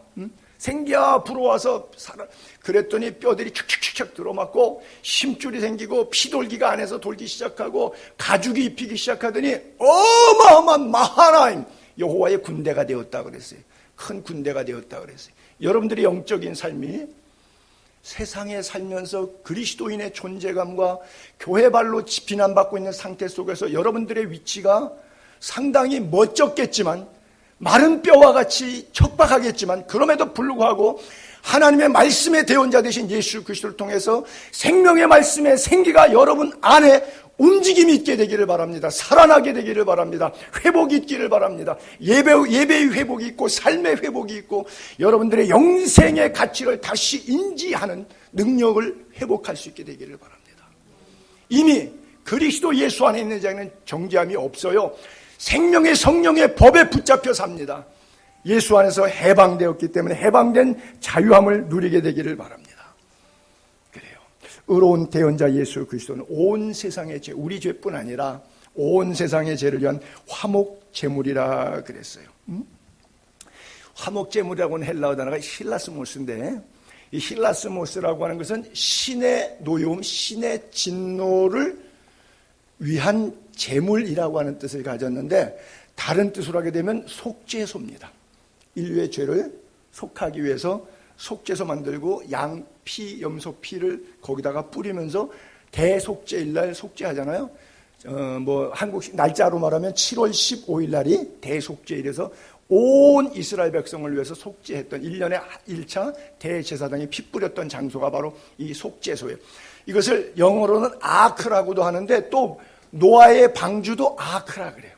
생기야 불어와서 살아. 그랬더니 뼈들이 축축축축 들어맞고 힘줄이 생기고 피돌기가 안에서 돌기 시작하고 가죽이 입히기 시작하더니 어마어마한 마하나임 여호와의 군대가 되었다 그랬어요. 큰 군대가 되었다 그랬어요. 여러분들의 영적인 삶이 세상에 살면서 그리스도인의 존재감과 교회발로 비난받고 있는 상태 속에서 여러분들의 위치가 상당히 멋졌겠지만 마른 뼈와 같이 척박하겠지만 그럼에도 불구하고 하나님의 말씀의 대언자 되신 예수 그리스도를 통해서 생명의 말씀의 생기가 여러분 안에 움직임이 있게 되기를 바랍니다. 살아나게 되기를 바랍니다. 회복이 있기를 바랍니다. 예배의 회복이 있고 삶의 회복이 있고 여러분들의 영생의 가치를 다시 인지하는 능력을 회복할 수 있게 되기를 바랍니다. 이미 그리스도 예수 안에 있는 자에는 정죄함이 없어요. 생명의 성령의 법에 붙잡혀 삽니다. 예수 안에서 해방되었기 때문에 해방된 자유함을 누리게 되기를 바랍니다. 그래요. 의로운 대언자 예수 그리스도는 온 세상의 죄, 우리 죄뿐 아니라 온 세상의 죄를 위한 화목제물이라 그랬어요. 화목제물이라고는 헬라어 단어가 힐라스모스인데 이 힐라스모스라고 하는 것은 신의 노여움, 신의 진노를 위한 제물이라고 하는 뜻을 가졌는데 다른 뜻으로 하게 되면 속죄소입니다. 인류의 죄를 속하기 위해서 속죄소 만들고 양 피, 염소 피를 거기다가 뿌리면서 대속죄일날 속죄하잖아요. 한국식 날짜로 말하면 7월 15일 날이 대속죄일에서 온 이스라엘 백성을 위해서 속죄했던 1년에 1차 대제사장이 피 뿌렸던 장소가 바로 이 속죄소예요. 이것을 영어로는 아크라고도 하는데 또 노아의 방주도 아크라 그래요.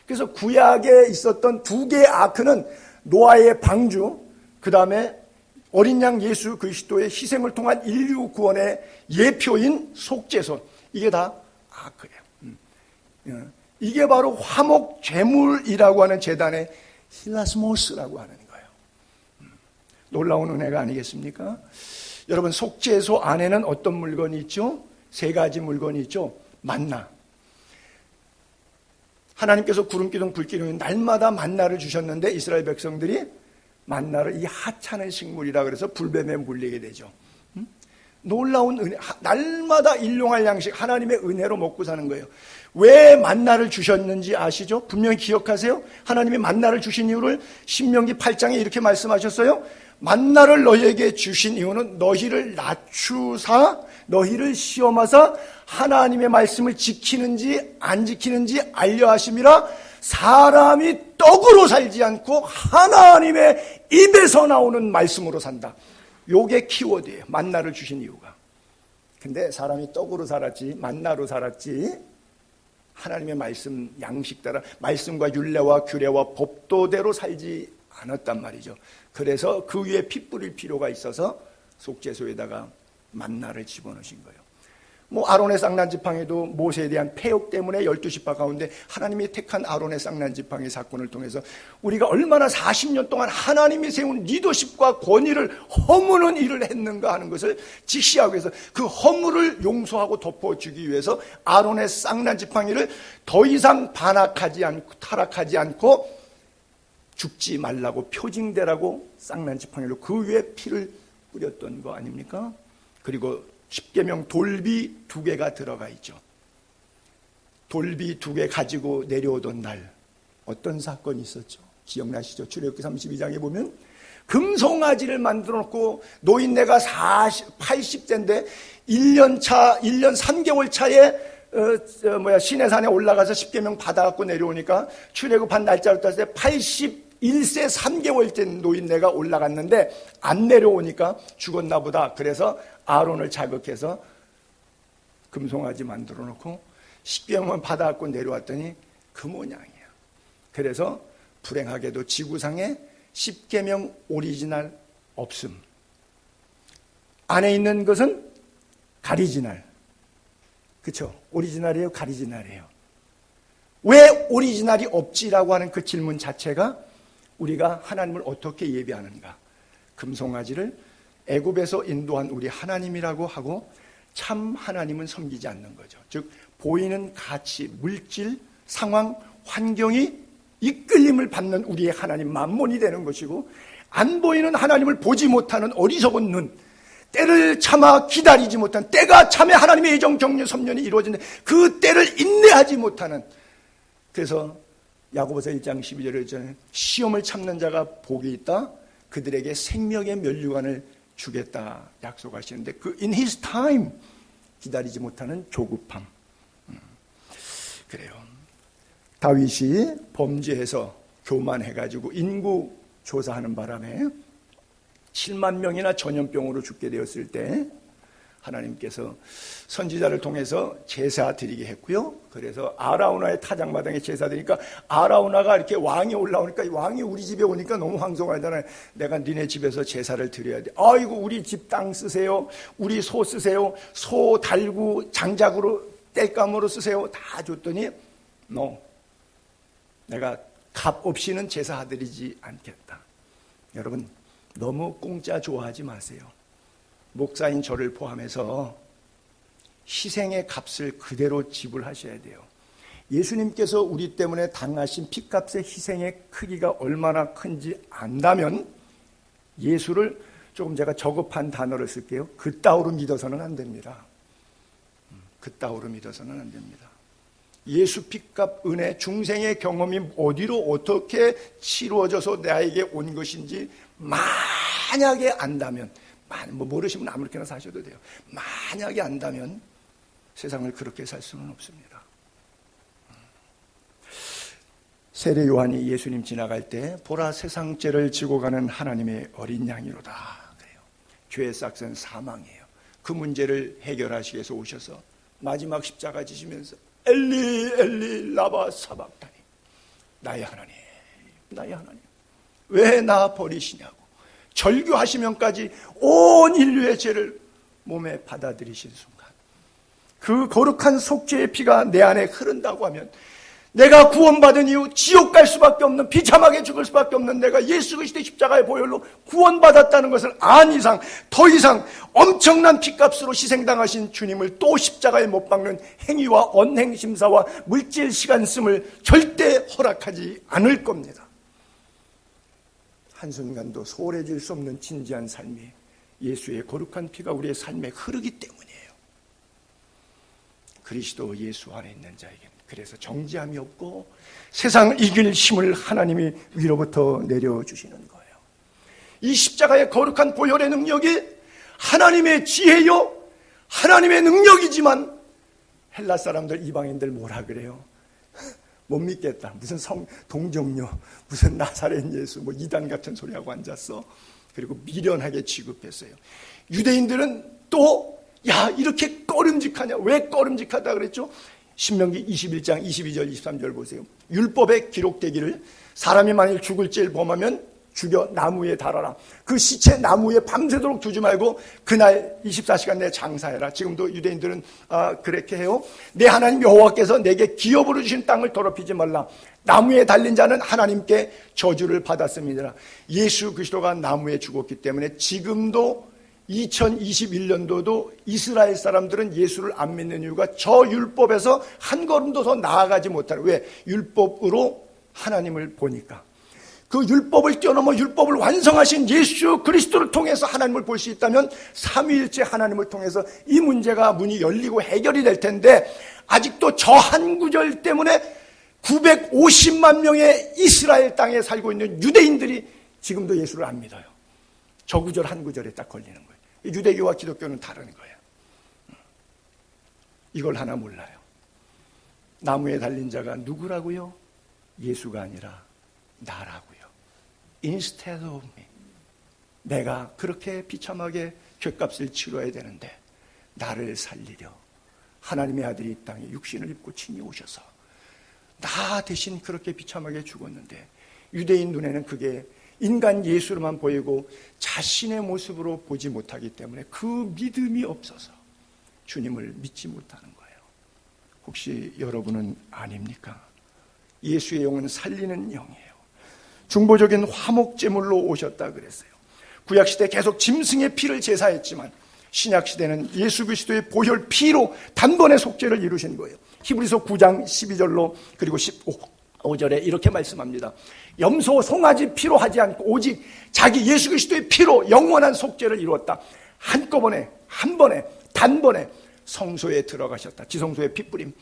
그래서 구약에 있었던 두 개의 아크는 노아의 방주, 그 다음에 어린 양 예수 그리스도의 희생을 통한 인류 구원의 예표인 속죄소, 이게 다 아크예요. 이게 바로 화목제물이라고 하는 제단의 힐라스모스라고 하는 거예요. 놀라운 은혜가 아니겠습니까? 여러분, 속죄소 안에는 어떤 물건이 있죠? 세 가지 물건이 있죠. 만나. 하나님께서 구름기둥 불기둥 날마다 만나를 주셨는데 이스라엘 백성들이 만나를 이 하찮은 식물이라 그래서 불뱀에 물리게 되죠. 놀라운 은혜, 날마다 일용할 양식 하나님의 은혜로 먹고 사는 거예요. 왜 만나를 주셨는지 아시죠? 분명히 기억하세요. 하나님이 만나를 주신 이유를 신명기 8장에 이렇게 말씀하셨어요. 만나를 너희에게 주신 이유는 너희를 낮추사 너희를 시험하사 하나님의 말씀을 지키는지 안 지키는지 알려 하심이라. 사람이 떡으로 살지 않고 하나님의 입에서 나오는 말씀으로 산다. 요게 키워드예요. 만나를 주신 이유가. 근데 사람이 떡으로 살았지 만나로 살았지 하나님의 말씀 양식 따라 말씀과 율례와 규례와 법도대로 살지 않았단 말이죠. 그래서 그 위에 피 뿌릴 필요가 있어서 속죄소에다가 만나를 집어넣으신 거예요. 아론의 쌍난지팡이도 모세에 대한 패역 때문에 12지파 가운데 하나님이 택한 아론의 쌍난지팡이 사건을 통해서 우리가 얼마나 40년 동안 하나님이 세운 리더십과 권위를 허무는 일을 했는가 하는 것을 직시하기 위해서 그 허물을 용서하고 덮어주기 위해서 아론의 쌍난지팡이를 더 이상 반악하지 않고 타락하지 않고 죽지 말라고 표징대라고 쌍난지팡이로 그 위에 피를 뿌렸던 거 아닙니까? 그리고 십계명 돌비 2개가 들어가 있죠. 돌비 2개 가지고 내려오던 날 어떤 사건이 있었죠? 기억나시죠? 출애굽기 32장에 보면 금송아지를 만들어 놓고 노인네가 80세인데 1년 3개월 차에 시내산에 올라가서 십계명 받아갖고 내려오니까 출애굽한 날짜로 따졌을 때 81세 3개월 된 노인네가 올라갔는데 안 내려오니까 죽었나 보다. 그래서 아론을 자극해서 금송아지 만들어 놓고 십계명만 받아갖고 내려왔더니 그 모양이야. 그래서 불행하게도 지구상에 십계명 오리지널 없음. 안에 있는 것은 가리지널. 그렇죠? 오리지널이에요? 가리지널이에요? 왜 오리지널이 없지라고 하는 그 질문 자체가 우리가 하나님을 어떻게 예배하는가, 금송아지를 애굽에서 인도한 우리 하나님이라고 하고 참 하나님은 섬기지 않는 거죠. 즉 보이는 가치, 물질, 상황, 환경이 이끌림을 받는 우리의 하나님 만몬이 되는 것이고, 안 보이는 하나님을 보지 못하는 어리석은 눈, 때를 참아 기다리지 못한, 때가 참에 하나님의 예정 경륜 섭년이 이루어지는데 그 때를 인내하지 못하는, 그래서 야고보서 1장 12절에 있잖아요. 시험을 참는 자가 복이 있다. 그들에게 생명의 면류관을 주겠다 약속하시는데, 그 in his time 기다리지 못하는 조급함. 그래요. 다윗이 범죄해서 교만해가지고 인구 조사하는 바람에 7만 명이나 전염병으로 죽게 되었을 때 하나님께서 선지자를 통해서 제사 드리게 했고요. 그래서 아라우나의 타작마당에 제사 드리니까 아라우나가 이렇게 왕이 올라오니까, 왕이 우리 집에 오니까 너무 황송하잖아요. 내가 니네 집에서 제사를 드려야 돼. 아이고 우리 집 땅 쓰세요. 우리 소 쓰세요. 소 달구 장작으로 땔감으로 쓰세요. 다 줬더니 내가 값 없이는 제사 드리지 않겠다. 여러분 너무 공짜 좋아하지 마세요. 목사인 저를 포함해서 희생의 값을 그대로 지불하셔야 돼요. 예수님께서 우리 때문에 당하신 피값의 희생의 크기가 얼마나 큰지 안다면 예수를, 조금 제가 저급한 단어를 쓸게요. 그따위로 믿어서는 안 됩니다. 그따위로 믿어서는 안 됩니다. 예수 피값 은혜 중생의 경험이 어디로 어떻게 치루어져서 나에게 온 것인지 만약에 안다면, 모르시면 아무렇게나 사셔도 돼요. 만약에 안다면 세상을 그렇게 살 수는 없습니다. 세례 요한이 예수님 지나갈 때 보라 세상 죄를 지고 가는 하나님의 어린 양이로다 그래요. 죄의 싹은 사망이에요. 그 문제를 해결하시기 위해서 오셔서 마지막 십자가 지시면서 엘리 엘리 라바 사박다니, 나의 하나님 나의 하나님 왜 나 버리시냐고 절규하시면까지 온 인류의 죄를 몸에 받아들이신 순간, 그 거룩한 속죄의 피가 내 안에 흐른다고 하면 내가 구원받은 이후 지옥 갈 수밖에 없는, 비참하게 죽을 수밖에 없는 내가 예수 그리스도의 십자가의 보혈로 구원받았다는 것을 안 이상, 더 이상 엄청난 피값으로 희생당하신 주님을 또 십자가에 못 박는 행위와 언행심사와 물질 시간 씀을 절대 허락하지 않을 겁니다. 한순간도 소홀해질 수 없는 진지한 삶이 예수의 거룩한 피가 우리의 삶에 흐르기 때문이에요. 그리스도 예수 안에 있는 자에게는 그래서 정죄함이 없고 세상을 이길 힘을 하나님이 위로부터 내려주시는 거예요. 이 십자가의 거룩한 보혈의 능력이 하나님의 지혜요 하나님의 능력이지만 헬라 사람들, 이방인들 뭐라 그래요? 못 믿겠다. 무슨 동정녀, 무슨 나사렛 예수, 이단 같은 소리하고 앉았어. 그리고 미련하게 취급했어요. 유대인들은 또 이렇게 꺼름직하냐? 왜 꺼름직하다 그랬죠? 신명기 21장 22절 23절 보세요. 율법에 기록되기를 사람이 만일 죽을 죄를 범하면 죽여 나무에 달아라. 그 시체 나무에 밤새도록 두지 말고 그날 24시간 내에 장사해라. 지금도 유대인들은 그렇게 해요. 내 하나님 여호와께서 내게 기업으로 주신 땅을 더럽히지 말라. 나무에 달린 자는 하나님께 저주를 받았습니다. 예수 그리스도가 나무에 죽었기 때문에 지금도 2021년도도 이스라엘 사람들은 예수를 안 믿는 이유가 저 율법에서 한 걸음도 더 나아가지 못하는, 왜? 율법으로 하나님을 보니까. 그 율법을 뛰어넘어 율법을 완성하신 예수 그리스도를 통해서 하나님을 볼 수 있다면 삼위일체 하나님을 통해서 이 문제가 문이 열리고 해결이 될 텐데, 아직도 저 한 구절 때문에 950만 명의 이스라엘 땅에 살고 있는 유대인들이 지금도 예수를 안 믿어요. 저 구절 한 구절에 딱 걸리는 거예요. 유대교와 기독교는 다른 거예요. 이걸 하나 몰라요. 나무에 달린 자가 누구라고요? 예수가 아니라 나라고요. Instead of me. 내가 그렇게 비참하게 죄값을 치러야 되는데 나를 살리려 하나님의 아들이 이 땅에 육신을 입고 친히 오셔서 나 대신 그렇게 비참하게 죽었는데, 유대인 눈에는 그게 인간 예수로만 보이고 자신의 모습으로 보지 못하기 때문에 그 믿음이 없어서 주님을 믿지 못하는 거예요. 혹시 여러분은 아닙니까? 예수의 영은 살리는 영이에요. 중보적인 화목제물로 오셨다 그랬어요. 구약시대 계속 짐승의 피를 제사했지만 신약시대는 예수 그리스도의 보혈 피로 단번에 속죄를 이루신 거예요. 히브리서 9장 12절로 그리고 15절에 이렇게 말씀합니다. 염소 송아지 피로 하지 않고 오직 자기 예수 그리스도의 피로 영원한 속죄를 이루었다. 한꺼번에 한 번에 단번에 성소에 들어가셨다. 지성소의 핏부림.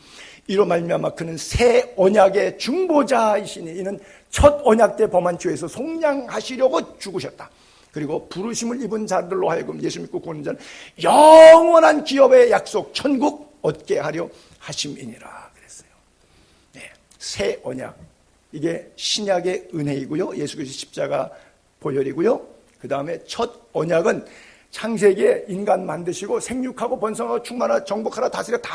이로 말미암아 그는 새 언약의 중보자이시니 이는 첫 언약 때 범한 죄에서 속량하시려고 죽으셨다. 그리고 부르심을 입은 자들로 하여금 예수 믿고 구원한 자는 영원한 기업의 약속 천국 얻게 하려 하심이니라 그랬어요. 네, 새 언약. 이게 신약의 은혜이고요. 예수 그리스도 십자가 보혈이고요. 그 다음에 첫 언약은 창세기에 인간 만드시고 생육하고 번성하고 충만하라 정복하라 다스려 다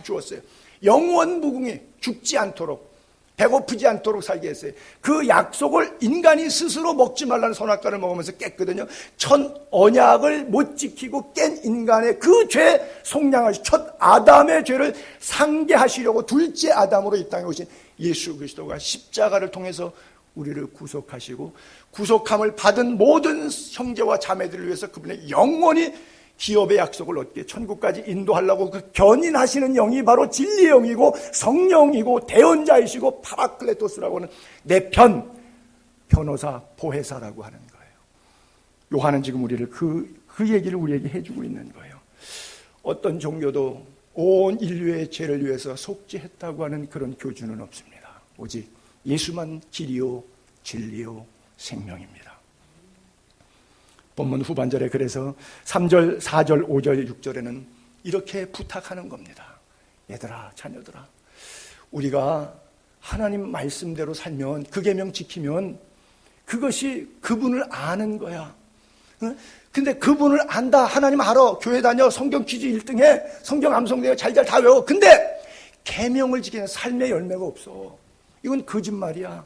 주었어요. 영원 무궁히 죽지 않도록 배고프지 않도록 살게 했어요. 그 약속을 인간이 스스로 먹지 말라는 선악과를 먹으면서 깼거든요. 첫 언약을 못 지키고 깬 인간의 그 죄 속량하시 첫 아담의 죄를 상계하시려고 둘째 아담으로 이 땅에 오신 예수 그리스도가 십자가를 통해서 우리를 구속하시고 구속함을 받은 모든 형제와 자매들을 위해서 그분의 영원히 기업의 약속을 얻게 천국까지 인도하려고 그 견인하시는 영이 바로 진리의 영이고 성령이고 대언자이시고 파라클레토스라고 하는 내 편, 변호사, 보혜사라고 하는 거예요. 요한은 지금 우리를 그 얘기를 우리에게 해주고 있는 거예요. 어떤 종교도 온 인류의 죄를 위해서 속죄했다고 하는 그런 교주는 없습니다. 오직 예수만 길이요 진리요 생명입니다. 본문 후반절에 그래서 3절, 4절, 5절, 6절에는 이렇게 부탁하는 겁니다. 얘들아, 자녀들아, 우리가 하나님 말씀대로 살면 그 계명 지키면 그것이 그분을 아는 거야. 근데 그분을 안다. 하나님 알아. 교회 다녀. 성경 퀴즈 1등해. 성경 암송대요. 잘잘 다 외워. 근데 계명을 지키는 삶의 열매가 없어. 이건 거짓말이야.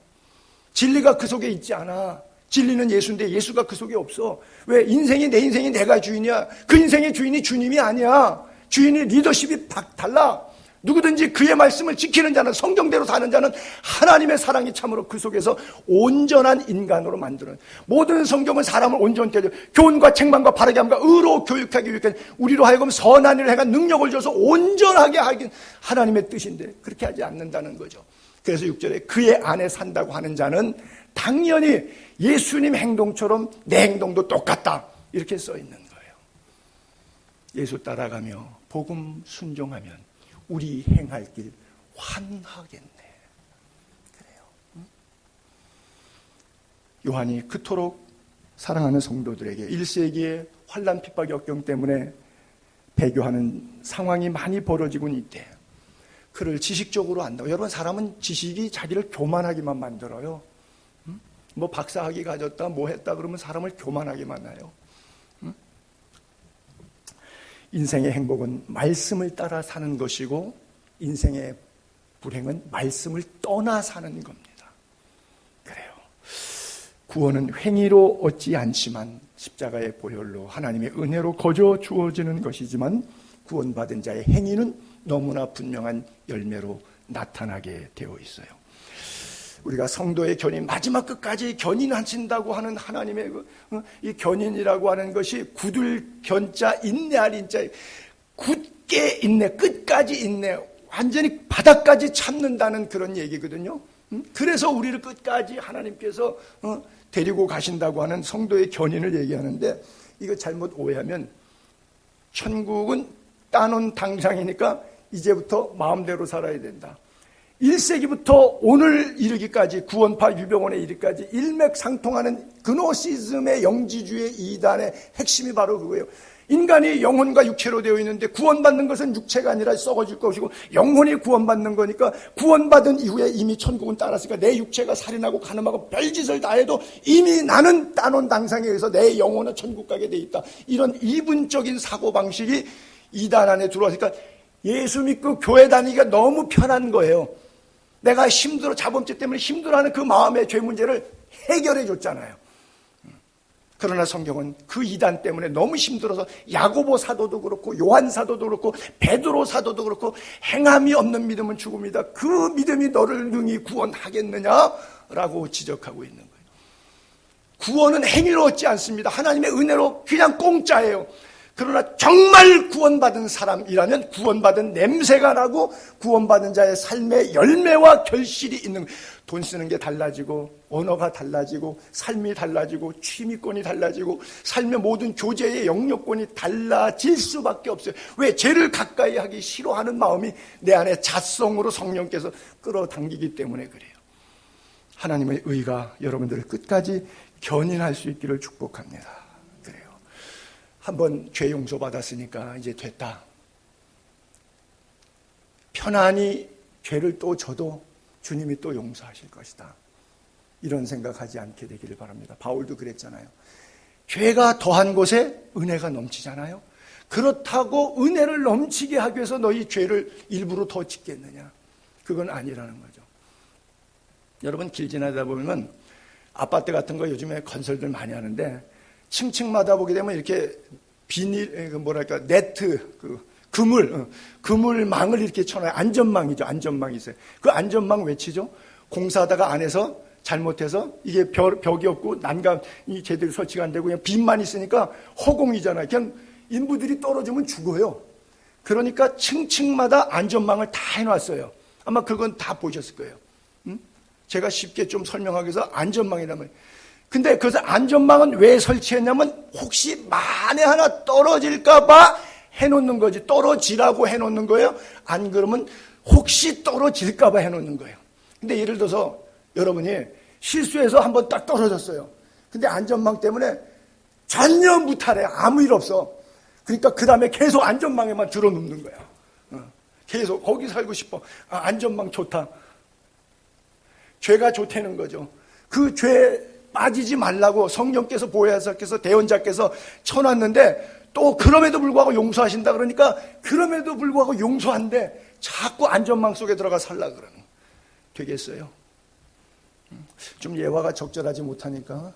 진리가 그 속에 있지 않아. 진리는 예수인데 예수가 그 속에 없어. 왜? 인생이 내 인생이 내가 주인이야. 그 인생의 주인이 주님이 아니야. 주인이 리더십이 달라. 누구든지 그의 말씀을 지키는 자는 성경대로 사는 자는 하나님의 사랑이 참으로 그 속에서 온전한 인간으로 만드는 모든 성경은 사람을 온전케 해줘. 교훈과 책망과 바르게 함과 의로 교육하기 위해 우리로 하여금 선한 일을 행한 능력을 줘서 온전하게 하긴 하나님의 뜻인데 그렇게 하지 않는다는 거죠. 그래서 6절에 그의 안에 산다고 하는 자는 당연히 예수님 행동처럼 내 행동도 똑같다 이렇게 써 있는 거예요. 예수 따라가며 복음 순종하면 우리 행할 길 환하겠네. 그래요. 요한이 그토록 사랑하는 성도들에게 1세기의 환난 핍박 역경 때문에 배교하는 상황이 많이 벌어지고 있대. 그를 지식적으로 안다고. 여러분, 사람은 지식이 자기를 교만하기만 만들어요. 뭐 박사학위 가졌다 뭐 했다 그러면 사람을 교만하게 만나요. 인생의 행복은 말씀을 따라 사는 것이고 인생의 불행은 말씀을 떠나 사는 겁니다. 그래요. 구원은 행위로 얻지 않지만 십자가의 보혈로 하나님의 은혜로 거저 주어지는 것이지만 구원받은 자의 행위는 너무나 분명한 열매로 나타나게 되어 있어요. 우리가 성도의 견인, 마지막 끝까지 견인하신다고 하는 하나님의 이 견인이라고 하는 것이 굳을 견자, 인내할 인자, 굳게 인내, 끝까지 인내, 완전히 바닥까지 참는다는 그런 얘기거든요. 그래서 우리를 끝까지 하나님께서 데리고 가신다고 하는 성도의 견인을 얘기하는데 이거 잘못 오해하면 천국은 따놓은 당장이니까 이제부터 마음대로 살아야 된다. 1세기부터 오늘 이르기까지 구원파 유병원에 이르기까지 일맥상통하는 그노시즘의 영지주의 이단의 핵심이 바로 그거예요. 인간이 영혼과 육체로 되어 있는데 구원받는 것은 육체가 아니라 썩어질 것이고 영혼이 구원받는 거니까 구원받은 이후에 이미 천국은 따랐으니까 내 육체가 살인하고 간음하고 별짓을 다 해도 이미 나는 따놓은 당상에 의해서 내 영혼은 천국 가게 돼 있다. 이런 이분적인 사고방식이 이단 안에 들어왔으니까 예수 믿고 교회 다니기가 너무 편한 거예요. 내가 힘들어, 자범죄 때문에 힘들어하는 그 마음의 죄 문제를 해결해 줬잖아요. 그러나 성경은 그 이단 때문에 너무 힘들어서 야고보 사도도 그렇고 요한 사도도 그렇고 베드로 사도도 그렇고 행함이 없는 믿음은 죽음이다. 그 믿음이 너를 능히 구원하겠느냐라고 지적하고 있는 거예요. 구원은 행위로 얻지 않습니다. 하나님의 은혜로 그냥 공짜예요. 그러나 정말 구원받은 사람이라면 구원받은 냄새가 나고 구원받은 자의 삶의 열매와 결실이 있는, 돈 쓰는 게 달라지고 언어가 달라지고 삶이 달라지고 취미권이 달라지고 삶의 모든 교제의 영역권이 달라질 수밖에 없어요. 왜? 죄를 가까이 하기 싫어하는 마음이 내 안에 자성으로 성령께서 끌어당기기 때문에 그래요. 하나님의 의가 여러분들을 끝까지 견인할 수 있기를 축복합니다. 한번 죄 용서 받았으니까 이제 됐다. 편안히 죄를 또 져도 주님이 또 용서하실 것이다. 이런 생각하지 않게 되기를 바랍니다. 바울도 그랬잖아요. 죄가 더한 곳에 은혜가 넘치잖아요. 그렇다고 은혜를 넘치게 하기 위해서 너희 죄를 일부러 더 짓겠느냐? 그건 아니라는 거죠. 여러분, 길 지나다 보면 아파트 같은 거 요즘에 건설들 많이 하는데 층층마다 보게 되면 이렇게 비닐, 뭐랄까, 네트, 그물망을 이렇게 쳐놔요. 안전망이죠. 안전망이 있어요. 그 안전망 왜 치죠? 공사하다가 안에서 잘못해서 이게 벽이 없고 난간이 제대로 설치가 안 되고 그냥 빈만 있으니까 허공이잖아요. 그냥 인부들이 떨어지면 죽어요. 그러니까 층층마다 안전망을 다 해놨어요. 아마 그건 다 보셨을 거예요. 제가 쉽게 좀 설명하기 위해서 안전망이라면. 근데 그래서 안전망은 왜 설치했냐면 혹시 만에 하나 떨어질까봐 해놓는 거지. 떨어지라고 해놓는 거예요. 안 그러면 혹시 떨어질까봐 해놓는 거예요. 근데 예를 들어서 여러분이 실수해서 한번 딱 떨어졌어요. 근데 안전망 때문에 전혀 무탈해. 아무 일 없어. 그러니까 그 다음에 계속 안전망에만 들어눕는 거야. 계속 거기 살고 싶어. 안전망 좋다. 죄가 좋다는 거죠. 그 죄 빠지지 말라고 성령께서 보혜사께서 대언자께서 쳐놨는데 또 그럼에도 불구하고 용서하신다 그러니까 그럼에도 불구하고 용서한데 자꾸 안전망 속에 들어가 살라 그러는. 되겠어요? 좀 예화가 적절하지 못하니까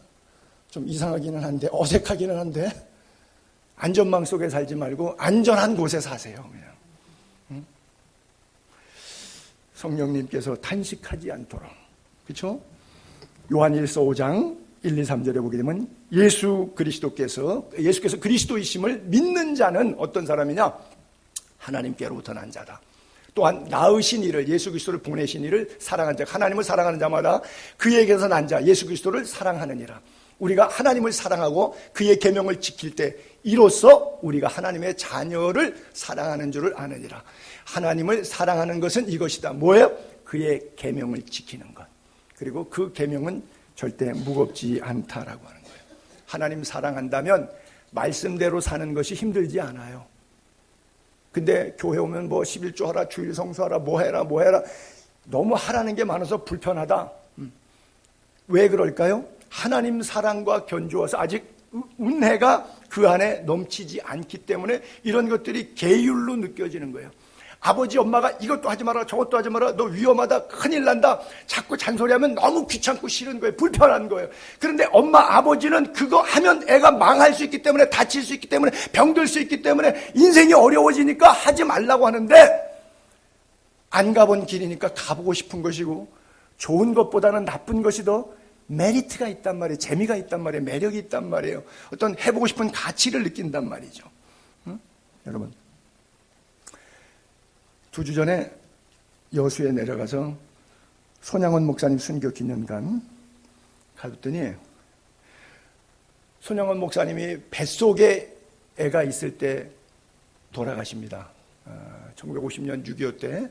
좀 이상하기는 한데 어색하기는 한데 안전망 속에 살지 말고 안전한 곳에 사세요. 그냥. 성령님께서 탄식하지 않도록. 그렇죠? 요한일서 5장 1, 2, 3절에 보게 되면 예수께서 그리스도이심을 믿는 자는 어떤 사람이냐? 하나님께로부터 난 자다. 또한 낳으신 이를, 예수 그리스도를 보내신 이를 사랑한 자, 하나님을 사랑하는 자마다 그에게서 난 자, 예수 그리스도를 사랑하느니라. 우리가 하나님을 사랑하고 그의 계명을 지킬 때 이로써 우리가 하나님의 자녀를 사랑하는 줄을 아느니라. 하나님을 사랑하는 것은 이것이다. 뭐예요? 그의 계명을 지키는 것. 그리고 그 계명은 절대 무겁지 않다라고 하는 거예요. 하나님 사랑한다면 말씀대로 사는 것이 힘들지 않아요. 근데 교회 오면 뭐 11조 하라, 주일 성수하라, 뭐 해라 너무 하라는 게 많아서 불편하다. 왜 그럴까요? 하나님 사랑과 견주어서 아직 은혜가 그 안에 넘치지 않기 때문에 이런 것들이 계율로 느껴지는 거예요. 아버지 엄마가 이것도 하지 마라 저것도 하지 마라 너 위험하다 큰일 난다 자꾸 잔소리하면 너무 귀찮고 싫은 거예요. 불편한 거예요. 그런데 엄마 아버지는 그거 하면 애가 망할 수 있기 때문에 다칠 수 있기 때문에 병들 수 있기 때문에 인생이 어려워지니까 하지 말라고 하는데 안 가본 길이니까 가보고 싶은 것이고 좋은 것보다는 나쁜 것이 더 메리트가 있단 말이에요. 재미가 있단 말이에요. 매력이 있단 말이에요. 어떤 해보고 싶은 가치를 느낀단 말이죠. 응? 여러분 2주 전에 여수에 내려가서 손양원 목사님 순교 기념관 갔더니 손양원 목사님이 뱃속에 애가 있을 때 돌아가십니다. 1950년 6.25 때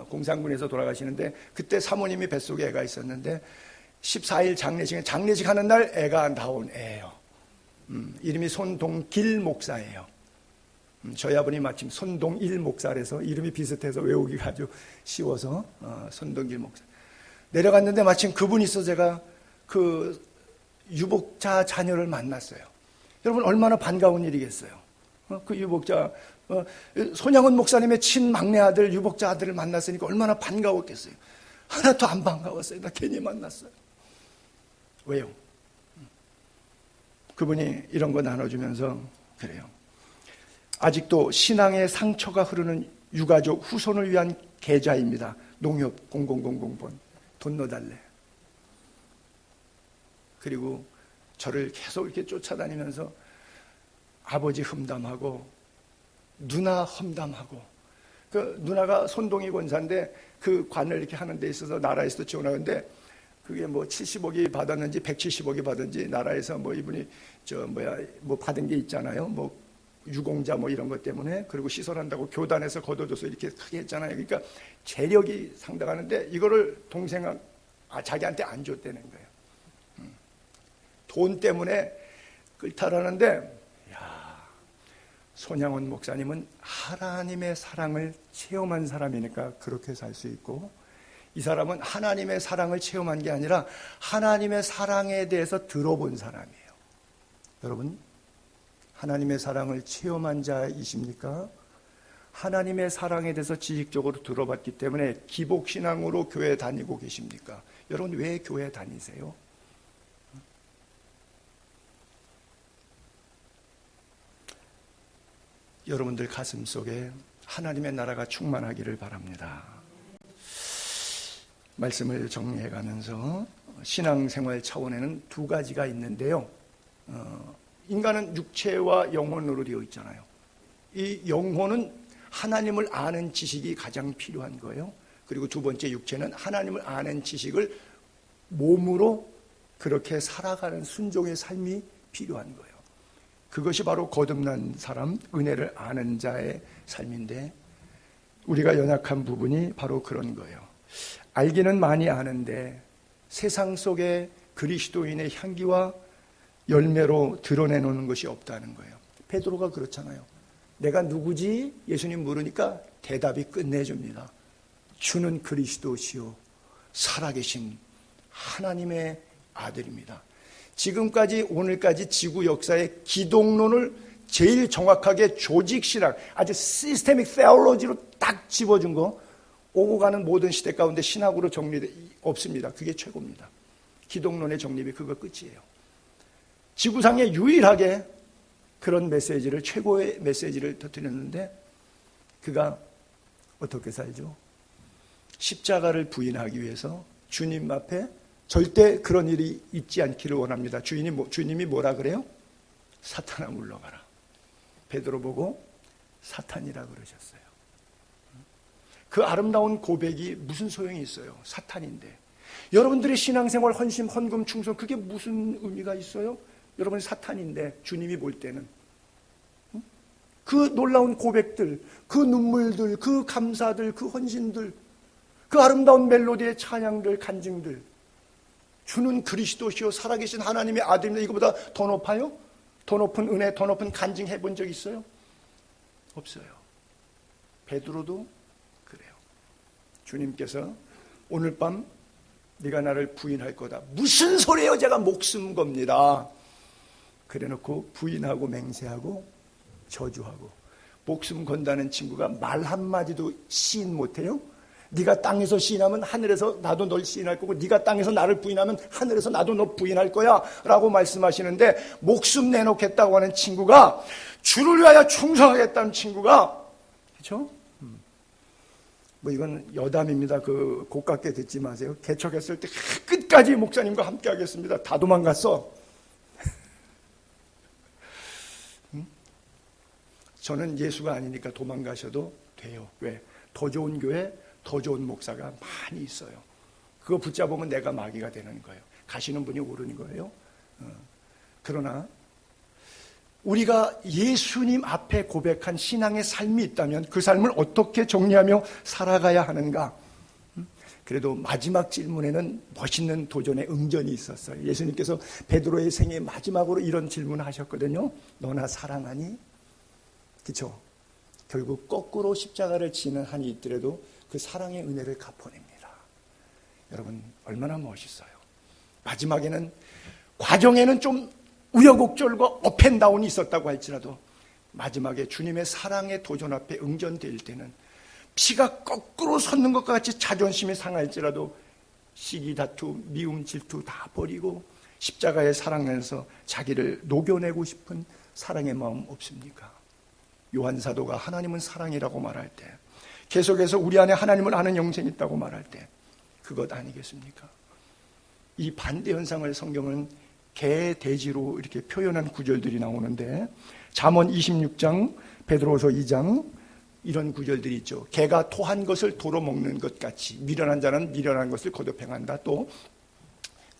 공산군에서 돌아가시는데 그때 사모님이 뱃속에 애가 있었는데 14일 장례식 하는 날 애가 나온 애예요. 이름이 손동길 목사예요. 저희 아버님 마침 손동일 목사라서 이름이 비슷해서 외우기가 아주 쉬워서 손동길 목사. 내려갔는데 마침 그분이 있어 제가 그 유복자 자녀를 만났어요. 여러분 얼마나 반가운 일이겠어요. 그 유복자 손양원 목사님의 친막내 아들 유복자 아들을 만났으니까 얼마나 반가웠겠어요. 하나도 안 반가웠어요. 나 괜히 만났어요. 왜요? 그분이 이런 거 나눠주면서 그래요. 아직도 신앙의 상처가 흐르는 유가족 후손을 위한 계좌입니다. 농협 0000번 돈 넣어달래. 그리고 저를 계속 이렇게 쫓아다니면서 아버지 험담하고 누나 험담하고, 그 누나가 손동희 권사인데 그 관을 이렇게 하는 데 있어서 나라에서도 지원하는데 그게 뭐 70억이 받았는지 170억이 받은지 나라에서 뭐 이분이 뭐 받은 게 있잖아요. 뭐 유공자 뭐 이런 것 때문에, 그리고 시설한다고 교단에서 걷어줘서 이렇게 크게 했잖아요. 그러니까 재력이 상당하는데 이거를 동생은 자기한테 안 줬다는 거예요. 돈 때문에 끌탈하는데, 손양원 목사님은 하나님의 사랑을 체험한 사람이니까 그렇게 살 수 있고, 이 사람은 하나님의 사랑을 체험한 게 아니라 하나님의 사랑에 대해서 들어본 사람이에요. 여러분, 하나님의 사랑을 체험한 자이십니까? 하나님의 사랑에 대해서 지식적으로 들어봤기 때문에 기복신앙으로 교회 다니고 계십니까? 여러분, 왜 교회 다니세요? 여러분들 가슴 속에 하나님의 나라가 충만하기를 바랍니다. 말씀을 정리해가면서 신앙생활 차원에는 두 가지가 있는데요. 인간은 육체와 영혼으로 되어 있잖아요. 이 영혼은 하나님을 아는 지식이 가장 필요한 거예요. 그리고 두 번째, 육체는 하나님을 아는 지식을 몸으로 그렇게 살아가는 순종의 삶이 필요한 거예요. 그것이 바로 거듭난 사람, 은혜를 아는 자의 삶인데, 우리가 연약한 부분이 바로 그런 거예요. 알기는 많이 아는데 세상 속에 그리스도인의 향기와 열매로 드러내놓는 것이 없다는 거예요. 베드로가 그렇잖아요. 내가 누구지? 예수님 물으니까 대답이 끝내줍니다. 주는 그리스도시요 살아계신 하나님의 아들입니다. 지금까지 오늘까지 지구 역사의 기독론을 제일 정확하게 조직신학, 아주 시스테믹 테올로지로 딱 집어준 거, 오고 가는 모든 시대 가운데 신학으로 정리돼 없습니다. 그게 최고입니다. 기독론의 정립이 그거 끝이에요. 지구상에 유일하게 그런 메시지를, 최고의 메시지를 터뜨렸는데, 그가 어떻게 살죠? 십자가를 부인하기 위해서 주님 앞에 절대 그런 일이 있지 않기를 원합니다. 주님이 뭐라 그래요? 사탄아 물러가라. 베드로 보고 사탄이라 그러셨어요. 그 아름다운 고백이 무슨 소용이 있어요? 사탄인데. 여러분들의 신앙생활, 헌신, 헌금, 충성, 그게 무슨 의미가 있어요? 여러분 사탄인데 주님이 볼 때는 그 놀라운 고백들, 그 눈물들, 그 감사들, 그 헌신들, 그 아름다운 멜로디의 찬양들, 간증들, 주는 그리스도시요 살아계신 하나님의 아들입니다. 이거보다 더 높아요? 더 높은 은혜, 더 높은 간증 해본 적 있어요? 없어요. 베드로도 그래요. 주님께서 오늘 밤 네가 나를 부인할 거다. 무슨 소리예요? 제가 목숨 겁니다. 그래놓고 부인하고 맹세하고 저주하고, 목숨 건다는 친구가 말 한마디도 시인 못해요? 네가 땅에서 시인하면 하늘에서 나도 널 시인할 거고, 네가 땅에서 나를 부인하면 하늘에서 나도 너 부인할 거야 라고 말씀하시는데, 목숨 내놓겠다고 하는 친구가, 주를 위하여 충성하겠다는 친구가, 그렇죠? 뭐 이건 여담입니다. 그 고깝게 듣지 마세요. 개척했을 때 끝까지 목사님과 함께 하겠습니다. 다 도망갔어. 저는 예수가 아니니까 도망가셔도 돼요. 왜? 더 좋은 교회, 더 좋은 목사가 많이 있어요. 그거 붙잡으면 내가 마귀가 되는 거예요. 가시는 분이 오르는 거예요. 그러나 우리가 예수님 앞에 고백한 신앙의 삶이 있다면 그 삶을 어떻게 정리하며 살아가야 하는가? 그래도 마지막 질문에는 멋있는 도전의 응전이 있었어요. 예수님께서 베드로의 생애 마지막으로 이런 질문을 하셨거든요. 너나 사랑하니? 그렇죠? 결국 거꾸로 십자가를 지는 한이 있더라도 그 사랑의 은혜를 갚아냅니다. 여러분 얼마나 멋있어요. 마지막에는, 과정에는 좀 우여곡절과 업앤다운이 있었다고 할지라도 마지막에 주님의 사랑의 도전 앞에 응전될 때는 피가 거꾸로 솟는 것과 같이 자존심이 상할지라도 시기, 다투, 미움, 질투 다 버리고 십자가의 사랑 안에서 자기를 녹여내고 싶은 사랑의 마음 없습니까? 요한 사도가 하나님은 사랑이라고 말할 때, 계속해서 우리 안에 하나님을 아는 영생이 있다고 말할 때 그것 아니겠습니까? 이 반대 현상을 성경은 개, 돼지로 이렇게 표현한 구절들이 나오는데, 잠언 26장, 베드로서 2장 이런 구절들이 있죠. 개가 토한 것을 도로 먹는 것 같이 미련한 자는 미련한 것을 거듭 행한다. 또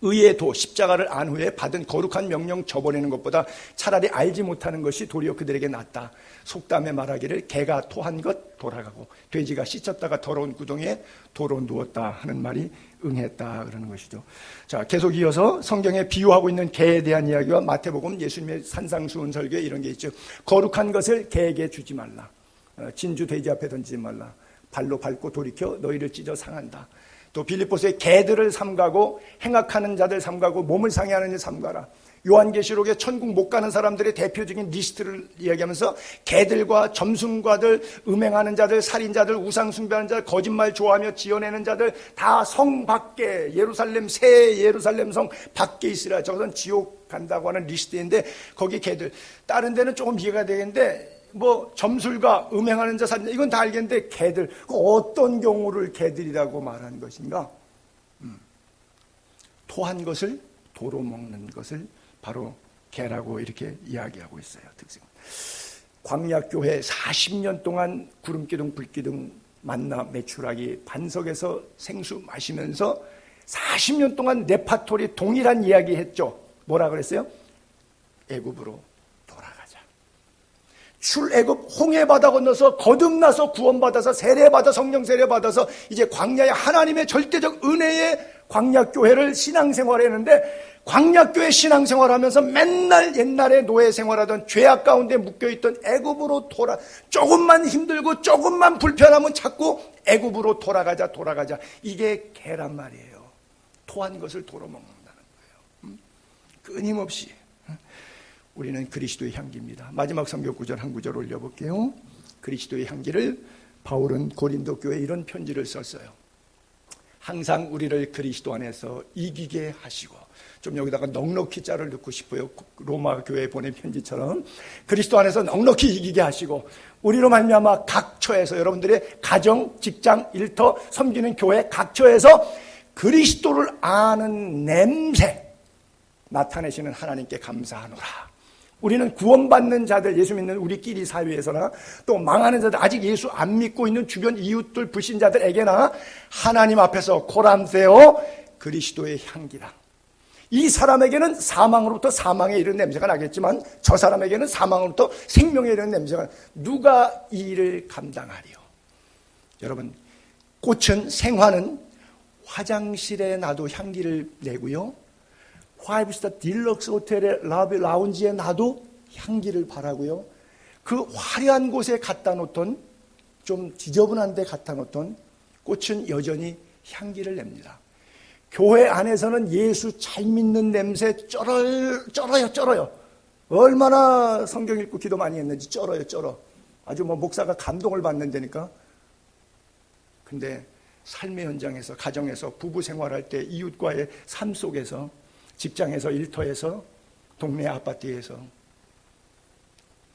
의의 도, 십자가를 안 후에 받은 거룩한 명령 저버리는 것보다 차라리 알지 못하는 것이 도리어 그들에게 낫다. 속담에 말하기를 개가 토한 것 돌아가고 돼지가 씻었다가 더러운 구덩이에 도로 누웠다 하는 말이 응했다 그러는 것이죠. 자, 계속 이어서 성경에 비유하고 있는 개에 대한 이야기와 마태복음 예수님의 산상수훈 설교에 이런 게 있죠. 거룩한 것을 개에게 주지 말라. 진주 돼지 앞에 던지지 말라. 발로 밟고 돌이켜 너희를 찢어 상한다. 또 빌립보서에 개들을 삼가고 행악하는 자들 삼가고 몸을 상해하는 자 삼가라. 요한계시록에 천국 못 가는 사람들의 대표적인 리스트를 이야기하면서 개들과 점순과들, 음행하는 자들, 살인자들, 우상 숭배하는 자들, 거짓말 좋아하며 지어내는 자들 다 성 밖에 예루살렘 새 예루살렘 성 밖에 있으라. 저것은 지옥 간다고 하는 리스트인데 거기 개들. 다른 데는 조금 이해가 되겠는데 뭐 점술가, 음행하는 자, 살인자 이건 다 알겠는데 개들, 어떤 경우를 개들이라고 말하는 것인가? 토한 것을 도로 먹는 것을 바로 개라고 이렇게 이야기하고 있어요. 특징. 광야교회 40년 동안 구름기둥 불기둥 만나 메추라기 반석에서 생수 마시면서 40년 동안 레파토리 동일한 이야기 했죠. 뭐라 그랬어요? 애굽으로 돌아가자. 출애굽 홍해바다 건너서 거듭나서 구원받아서 세례받아 성령 세례받아서 이제 광야의 하나님의 절대적 은혜의 광야교회를 신앙생활했는데 광야교회 신앙생활하면서 맨날 옛날에 노예 생활하던 죄악 가운데 묶여있던 애굽으로 조금만 힘들고 조금만 불편하면 자꾸 애굽으로 돌아가자. 이게 개란 말이에요. 토한 것을 도로 먹는다는 거예요. 끊임없이. 우리는 그리스도의 향기입니다. 마지막 성경 구절 한 구절 올려볼게요. 그리스도의 향기를 바울은 고린도 교회에 이런 편지를 썼어요. 항상 우리를 그리스도 안에서 이기게 하시고, 좀 여기다가 넉넉히 자를 넣고 싶어요. 로마 교회에 보낸 편지처럼 그리스도 안에서 넉넉히 이기게 하시고 우리로 말미암아 각 처에서 여러분들의 가정, 직장, 일터, 섬기는 교회 각 처에서 그리스도를 아는 냄새 나타내시는 하나님께 감사하노라. 우리는 구원받는 자들, 예수 믿는 우리끼리 사회에서나 또 망하는 자들, 아직 예수 안 믿고 있는 주변 이웃들, 불신자들에게나 하나님 앞에서 코람세어 그리스도의 향기라. 이 사람에게는 사망으로부터 사망에 이르는 냄새가 나겠지만 저 사람에게는 사망으로부터 생명에 이르는 냄새가, 누가 이 일을 감당하리요? 여러분, 꽃은, 생화는 화장실에 놔도 향기를 내고요, 화이브스타 딜럭스 호텔의 라운지에 놔도 향기를 바라고요, 그 화려한 곳에 갖다 놓던, 좀 지저분한 데 갖다 놓던 꽃은 여전히 향기를 냅니다. 교회 안에서는 예수 잘 믿는 냄새 쩔어요. 얼마나 성경 읽고 기도 많이 했는지 쩔어. 아주 뭐 목사가 감동을 받는다니까. 근데 삶의 현장에서, 가정에서, 부부 생활할 때, 이웃과의 삶 속에서, 직장에서, 일터에서, 동네 아파트에서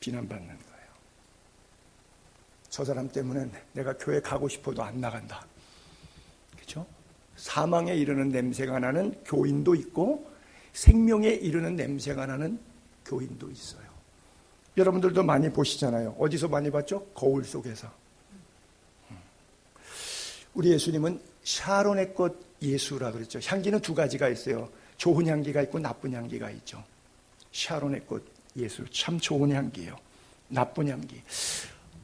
비난받는 거예요. 저 사람 때문에 내가 교회 가고 싶어도 안 나간다. 그렇죠? 사망에 이르는 냄새가 나는 교인도 있고 생명에 이르는 냄새가 나는 교인도 있어요. 여러분들도 많이 보시잖아요. 어디서 많이 봤죠? 거울 속에서. 우리 예수님은 샤론의 꽃 예수라 그랬죠. 향기는 두 가지가 있어요. 좋은 향기가 있고 나쁜 향기가 있죠. 샤론의 꽃 예수, 참 좋은 향기예요. 나쁜 향기.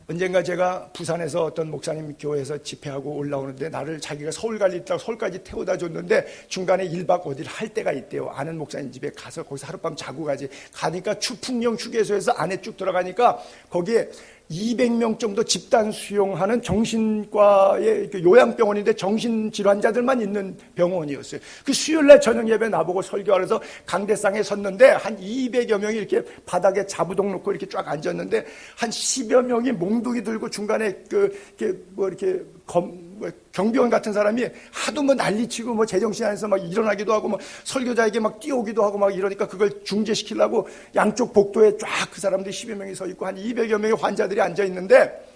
언젠가 제가 부산에서 어떤 목사님 교회에서 집회하고 올라오는데 나를 자기가 서울 갈 일 있다고 서울까지 태워다 줬는데 중간에 1박 5일 할 때가 있대요. 아는 목사님 집에 가서 거기서 하룻밤 자고 가니까 풍령 휴게소에서 안에 쭉 들어가니까 거기에 200명 정도 집단 수용하는 정신과의 요양병원인데 정신질환자들만 있는 병원이었어요. 그 수요일날 저녁 예배 나보고 설교하면서 강대상에 섰는데 한 200여 명이 이렇게 바닥에 자부동 놓고 이렇게 쫙 앉았는데 한 10여 명이 몽둥이 들고 중간에 이렇게 경비원 같은 사람이 하도 뭐 난리치고 뭐 제정신 안에서 막 일어나기도 하고 뭐 설교자에게 막 뛰어오기도 하고 막 이러니까 그걸 중재시키려고 양쪽 복도에 쫙 그 사람들이 10여 명이 서 있고 한 200여 명의 환자들이 앉아 있는데,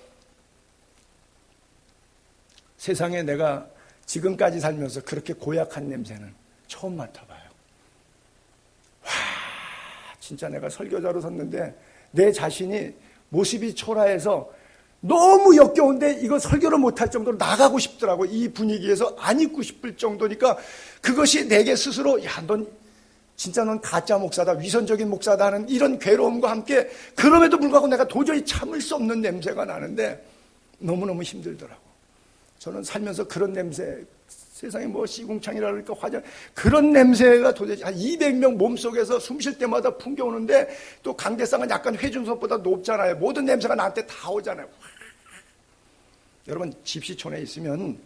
세상에 내가 지금까지 살면서 그렇게 고약한 냄새는 처음 맡아봐요. 진짜 내가 설교자로 섰는데 내 자신이 모습이 초라해서 너무 역겨운데 이거 설교를 못할 정도로 나가고 싶더라고. 이 분위기에서 안 있고 싶을 정도니까 그것이 내게 스스로 넌 진짜 넌 가짜 목사다, 위선적인 목사다 하는 이런 괴로움과 함께 그럼에도 불구하고 내가 도저히 참을 수 없는 냄새가 나는데 너무너무 힘들더라고. 저는 살면서 그런 냄새, 세상에 뭐 시궁창이라 그럴까 화장, 그런 냄새가 도대체 한 200명 몸속에서 숨 쉴 때마다 풍겨오는데 또 강대상은 약간 회중석보다 높잖아요. 모든 냄새가 나한테 다 오잖아요. 여러분 집시촌에 있으면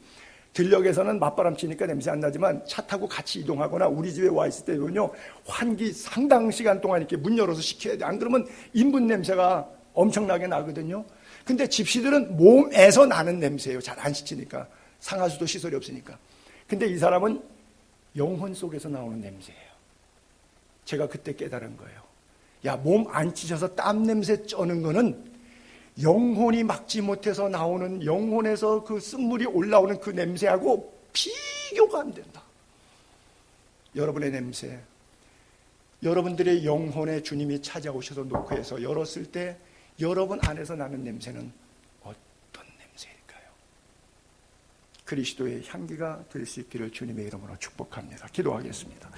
들녘에서는 맞바람 치니까 냄새 안 나지만 차 타고 같이 이동하거나 우리 집에 와 있을 때는요 환기 상당 시간 동안 이렇게 문 열어서 식혀야 돼. 안 그러면 인분 냄새가 엄청나게 나거든요. 근데 집시들은 몸에서 나는 냄새예요. 잘 안 식히니까. 상하수도 시설이 없으니까. 근데 이 사람은 영혼 속에서 나오는 냄새예요. 제가 그때 깨달은 거예요. 야, 몸 안 찢어서 땀 냄새 쩌는 거는 영혼이 막지 못해서 나오는, 영혼에서 그 쓴물이 올라오는 그 냄새하고 비교가 안 된다. 여러분의 냄새, 여러분들의 영혼에 주님이 찾아오셔서 노크해서 열었을 때 여러분 안에서 나는 냄새는 어떤 냄새일까요? 그리스도의 향기가 될 수 있기를 주님의 이름으로 축복합니다. 기도하겠습니다.